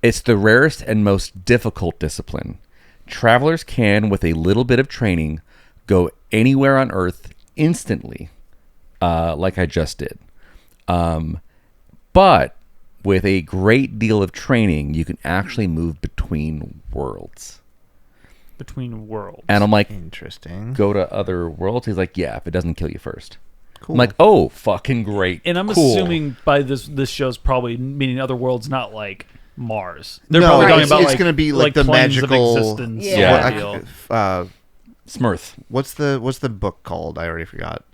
it's the rarest and most difficult discipline. Travelers can, with a little bit of training, go anywhere on Earth instantly, like I just did. But with a great deal of training, you can actually move between worlds. Between worlds. And I'm like, Interesting. go to other worlds? He's like, yeah, if it doesn't kill you first. Cool. I'm like, oh, fucking great. And I'm Cool. assuming by this show's probably meaning other worlds, not like Mars. They're No, probably right, talking it's- about it's like gonna be like the planes of magical- existence. Yeah. sort of deal. Smurf. What's the book called? I already forgot.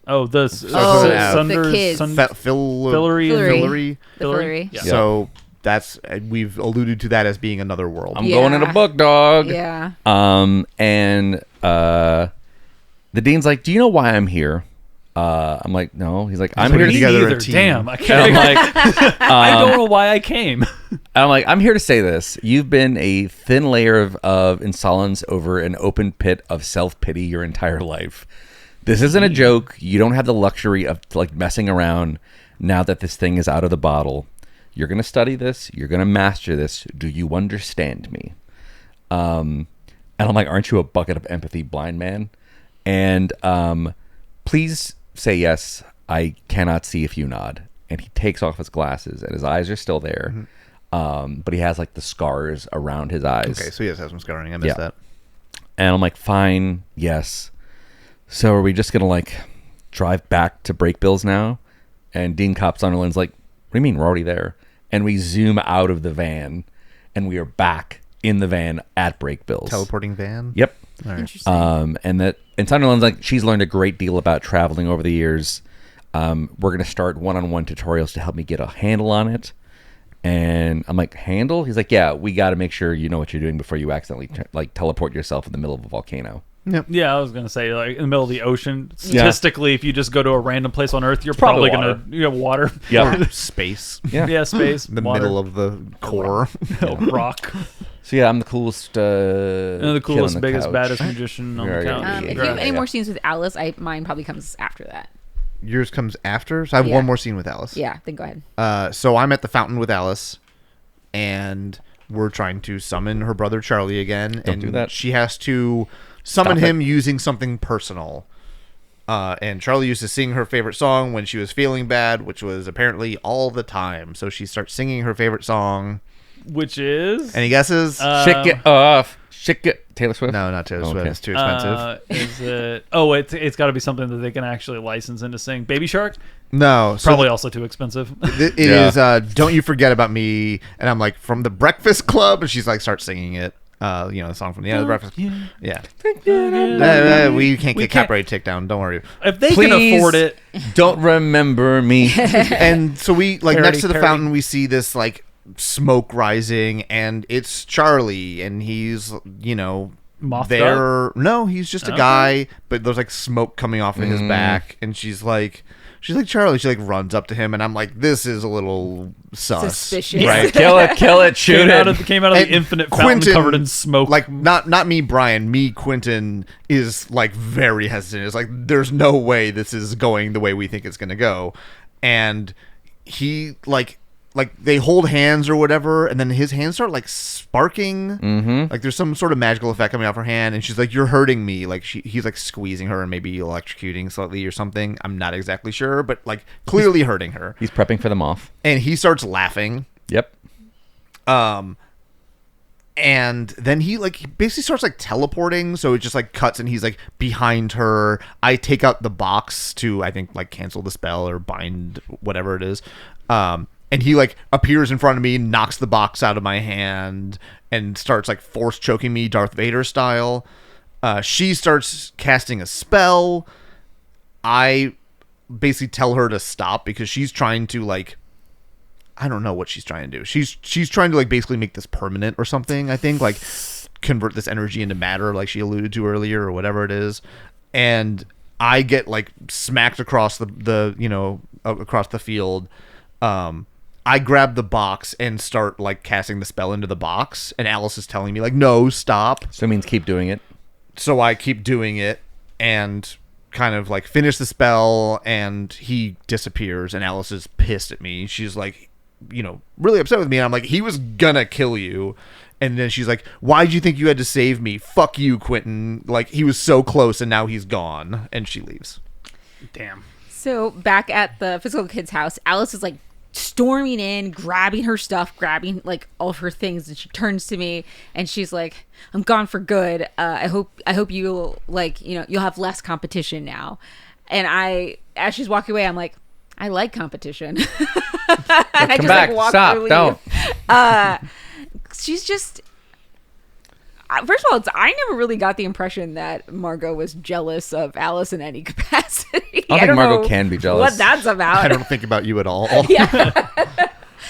Oh, the the kids. Fillory. Fillory. The Fillory. Yeah. So that's we've alluded to that as being another world. I'm going in a Yeah. book, dog. Yeah. And the dean's like, do you know why I'm here? I'm like, no. He's like, I'm putting here to together a Neither. team. Damn, I And can't. I'm like, I don't know why I came. I'm like, I'm here to say this. You've been a thin layer of insolence over an open pit of self-pity your entire life. This isn't a joke. You don't have the luxury of like messing around now that this thing is out of the bottle. You're going to study this. You're going to master this. Do you understand me? And I'm like, aren't you a bucket of empathy, blind man? And please say yes. I cannot see if you nod. And he takes off his glasses and his eyes are still there. But he has like the scars around his eyes. Okay, so he does have some scarring. I missed Yeah. that. And I'm like, fine, yes. So are we just going to like drive back to Breakbills now? And Dean Cop Sunderland's like, what do you mean? We're already there. And we zoom out of the van and we are back in the van at Breakbills. Teleporting van. Yep. All right. Interesting. And Sunderland's like, she's learned a great deal about traveling over the years. We're going to start one-on-one tutorials to help me get a handle on it. And I'm like, handle? He's like, yeah, we got to make sure you know what you're doing before you accidentally like teleport yourself in the middle of a volcano. Yeah, I was gonna say like in the middle of the ocean. Statistically, if you just go to a random place on Earth, you're Probably probably gonna you have water. Yeah. Or space. Yeah, space. The water, middle of the core. rock. So yeah, I'm the coolest. And the kid on coolest, the biggest, couch. baddest magician on the Very couch. good. If you Right. have any more scenes with Alice, mine probably comes after that. Yours comes after. So I have Yeah. one more scene with Alice. Yeah, then go ahead. So I'm at the fountain with Alice, and we're trying to summon her brother Charlie again. Don't and do that. She has to summon Stop it. him using something personal. And Charlie used to sing her favorite song when she was feeling bad, which was apparently all the time. So she starts singing her favorite song. Which is Any guesses? Shake it off. Shake it. Taylor Swift? no, not Taylor Swift. Okay. It's too expensive. Is it? Oh, it's got to be something that they can actually license into sing. Baby Shark, No. So probably also too expensive. It Yeah. is Don't You Forget About Me. And I'm like, from the Breakfast Club. And she's like, starts singing it. The song from the end of the Breakfast. Yeah. We can't get copyright takedown. Don't worry. If they Please can afford it, don't remember me. And so we like Parody, next to the parody. fountain, we see this like smoke rising, and it's Charlie, and he's Mouthed there. No, he's just a Okay. guy, but there's like smoke coming off of his back, and she's like Charlie. She like runs up to him, and I'm like, this is a little sus, Suspicious. right? Kill it, shoot came out it. of the And infinite fountain Quentin, covered in smoke. Like not me, Brian. Me, Quentin is like very hesitant. It's like there's no way this is going the way we think it's gonna go, and he like they hold hands or whatever, and then his hands start like sparking. Mm-hmm. Like there's some sort of magical effect coming off her hand, and she's like, "You're hurting me." Like he's like squeezing her and maybe electrocuting slightly or something. I'm not exactly sure, but like clearly hurting her. He's prepping for the moth. And he starts laughing. Yep. And then he basically starts like teleporting, so it just like cuts and he's like behind her. I take out the box to I think like cancel the spell or bind whatever it is. And he like appears in front of me, knocks the box out of my hand, and starts like force choking me Darth Vader style. She starts casting a spell. I basically tell her to stop because she's trying to like, I don't know what she's trying to do. She's trying to like basically make this permanent or something. I think like convert this energy into matter, like she alluded to earlier, or whatever it is, and I get like smacked across across the field. I grab the box and start like casting the spell into the box, and Alice is telling me like, no, stop. So it means keep doing it. So I keep doing it and kind of like finish the spell, and he disappears, and Alice is pissed at me. She's like, really upset with me. And I'm like, he was gonna kill you. And then she's like, why'd you think you had to save me? Fuck you, Quentin. Like, he was so close and now he's gone. And she leaves. Damn. So back at the physical kid's house, Alice is like storming in, grabbing her stuff, grabbing like all of her things, and she turns to me and she's like, I'm gone for good. I hope you'll like, you'll have less competition now. And as she's walking away, I'm like, I like competition. And I Come back. Stop. Don't. She's just, first of all, I never really got the impression that Margot was jealous of Alice in any capacity. I don't think Margot know can be jealous. what that's about. I don't think about you at all. Yeah.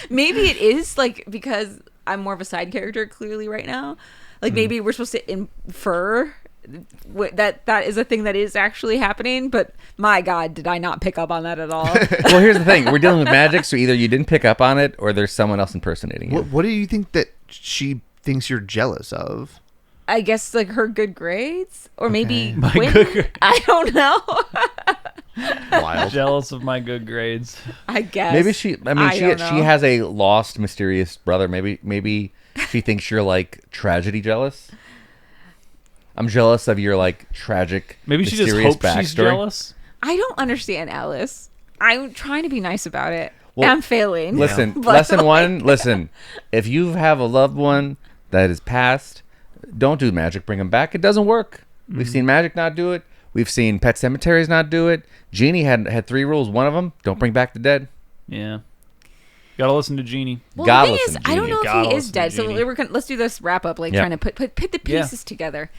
Maybe it is like because I'm more of a side character clearly right now. Like maybe we're supposed to infer that is a thing that is actually happening, but my God, did I not pick up on that at all? Well, here's the thing. We're dealing with magic, so either you didn't pick up on it or there's someone else impersonating you. What do you think that she thinks you're jealous of? I guess like her good grades, or maybe My Quentin? good grades. I don't know. Wild. Jealous of my good grades. I guess Maybe she don't know. has a lost, mysterious brother. Maybe she thinks you're like tragedy jealous. I'm jealous of your like tragic, Maybe she just mysterious hopes she's backstory. jealous. I don't understand Alice. I'm trying to be nice about it. Well, I'm failing. Listen, But, lesson like- one. Listen, if you have a loved one that is passed, don't do magic. Bring them back. It doesn't work. We've seen magic not do it. We've seen pet cemeteries not do it. Jeannie had 3 rules. One of them: don't bring back the dead. Yeah. Gotta listen to Jeannie. Well, Gotta the thing listen is, to I don't Jeannie. know Gotta if he is listen to dead. So Jeannie. let's do this wrap up, like Yeah. trying to put the pieces together.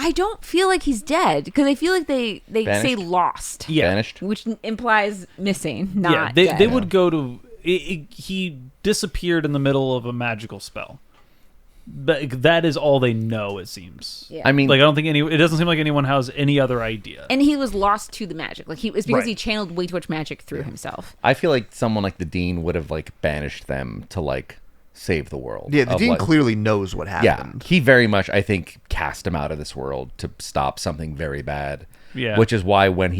I don't feel like he's dead because I feel like they say Vanished? lost, Yeah. Vanished. which implies missing, Yeah, not they dead. would go to. He disappeared in the middle of a magical spell. But that is all they know, it seems. Yeah. I mean, Like, I don't think it doesn't seem like anyone has any other idea. And he was lost to the magic. Like it's because Right. he channeled way too much magic through himself. I feel like someone like the dean would have like banished them to like save the world. Yeah, the of, dean like- clearly knows what Yeah, happened. he very much, I think, cast him out of this world to stop something very bad. Yeah. Which is why when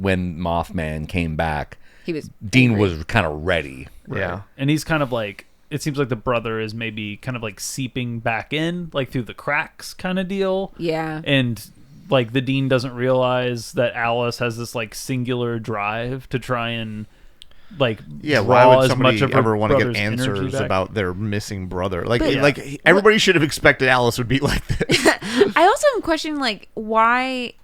Mothman came back, He was Dean angry. was kind of ready. Yeah. And he's kind of like, it seems like the brother is maybe kind of like seeping back in, like through the cracks kind of deal. Yeah. And like the dean doesn't realize that Alice has this like singular drive to try and like Yeah, draw why would as somebody much of her ever want to get brother's energy answers back. about their missing brother? Like, But- like everybody should have expected Alice would be like this. I also am questioning like why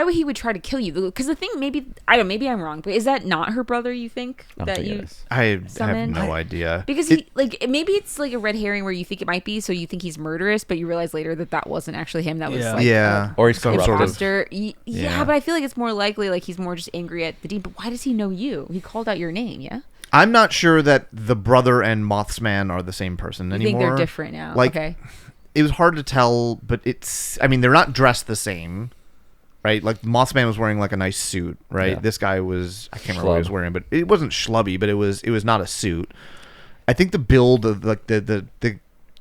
would he would try to kill you? Because the thing, maybe maybe I'm wrong, but is that not her brother? You think I don't that think it you is. I have Summoned? no idea. because he like maybe it's like a red herring where you think it might be, so you think he's murderous, but you realize later that wasn't actually him. That was Yeah. like Yeah. Or he's Some corrupted. sort of- imposter. Yeah, Yeah. but I feel like it's more likely like he's more just angry at the dean. But why does he know you? He called out your name. Yeah, I'm not sure that the brother and Mothman are the same person you anymore. think they're different now? Like, okay, it was hard to tell, but I mean, they're not dressed the same, right? Like, Mothman was wearing like a nice suit, right? Yeah. This guy was, I can't remember what he was Schlub. wearing, but it wasn't schlubby, but it was not a suit. I think the build of like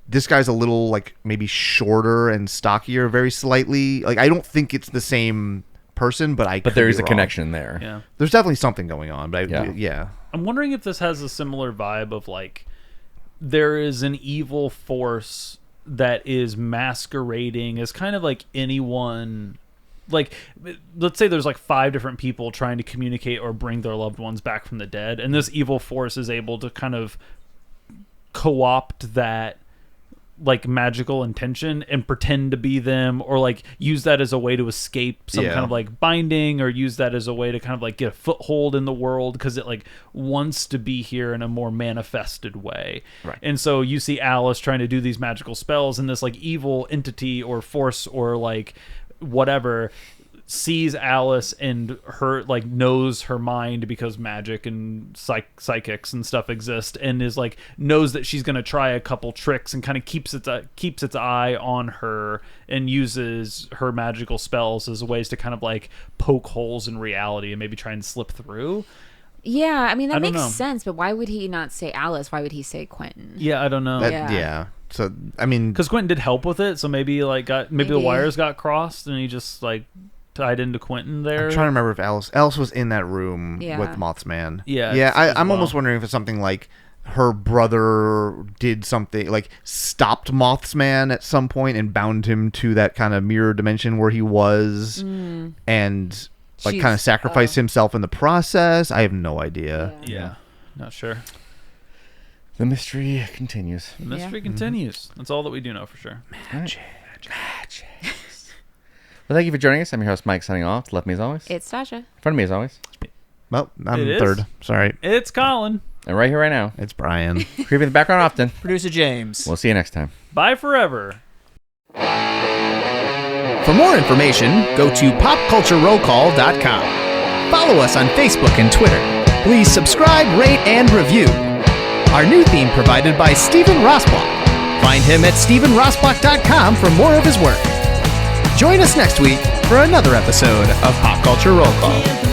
this guy's a little like maybe shorter and stockier, very slightly. Like, I don't think it's the same person, but But there is a connection there. Yeah. There's definitely something going on, but Yeah. yeah. I'm wondering if this has a similar vibe of like there is an evil force that is masquerading as kind of like anyone, like let's say there's like 5 different people trying to communicate or bring their loved ones back from the dead, and this evil force is able to kind of co-opt that like magical intention and pretend to be them, or like use that as a way to escape some Yeah. kind of like binding, or use that as a way to kind of like get a foothold in the world because it like wants to be here in a more manifested way. Right. And so you see Alice trying to do these magical spells, and this like evil entity or force or like whatever sees Alice and her like knows her mind because magic and psychics and stuff exist, and is like knows that she's gonna try a couple tricks and kind of keeps its eye on her and uses her magical spells as ways to kind of like poke holes in reality and maybe try and slip through. Yeah, I mean, that makes know. sense, but why would he not say Alice? Why would he say Quentin? Yeah, I don't know. Yeah. So I mean, Because Quentin did help with it, so maybe like the Maybe. wires got crossed and he just like tied into Quentin there. I'm trying to remember if Alice was in that room Yeah. with Mothman. Yeah, Yeah. as I'm well. almost wondering if it's something like her brother did something like stopped Mothman at some point and bound him to that kind of mirror dimension where he was, and like She's- kind of sacrificed himself in the process. I have no idea. Yeah, not sure. The mystery continues. The mystery continues. That's all that we do know for sure. Magic. Well, thank you for joining us. I'm your host, Mike, signing off. Left me as always. It's Sasha. In front of me as always. Well, I'm It is. third. Sorry, It's Colin. And right here, right now. it's Brian. Creeping in the background often. Producer James. We'll see you next time. Bye forever. For more information, go to popculturerollcall.com. Follow us on Facebook and Twitter. Please subscribe, rate, and review. Our new theme provided by Stephen Rossblock. Find him at StephenRossblock.com for more of his work. Join us next week for another episode of Pop Culture Roll Call.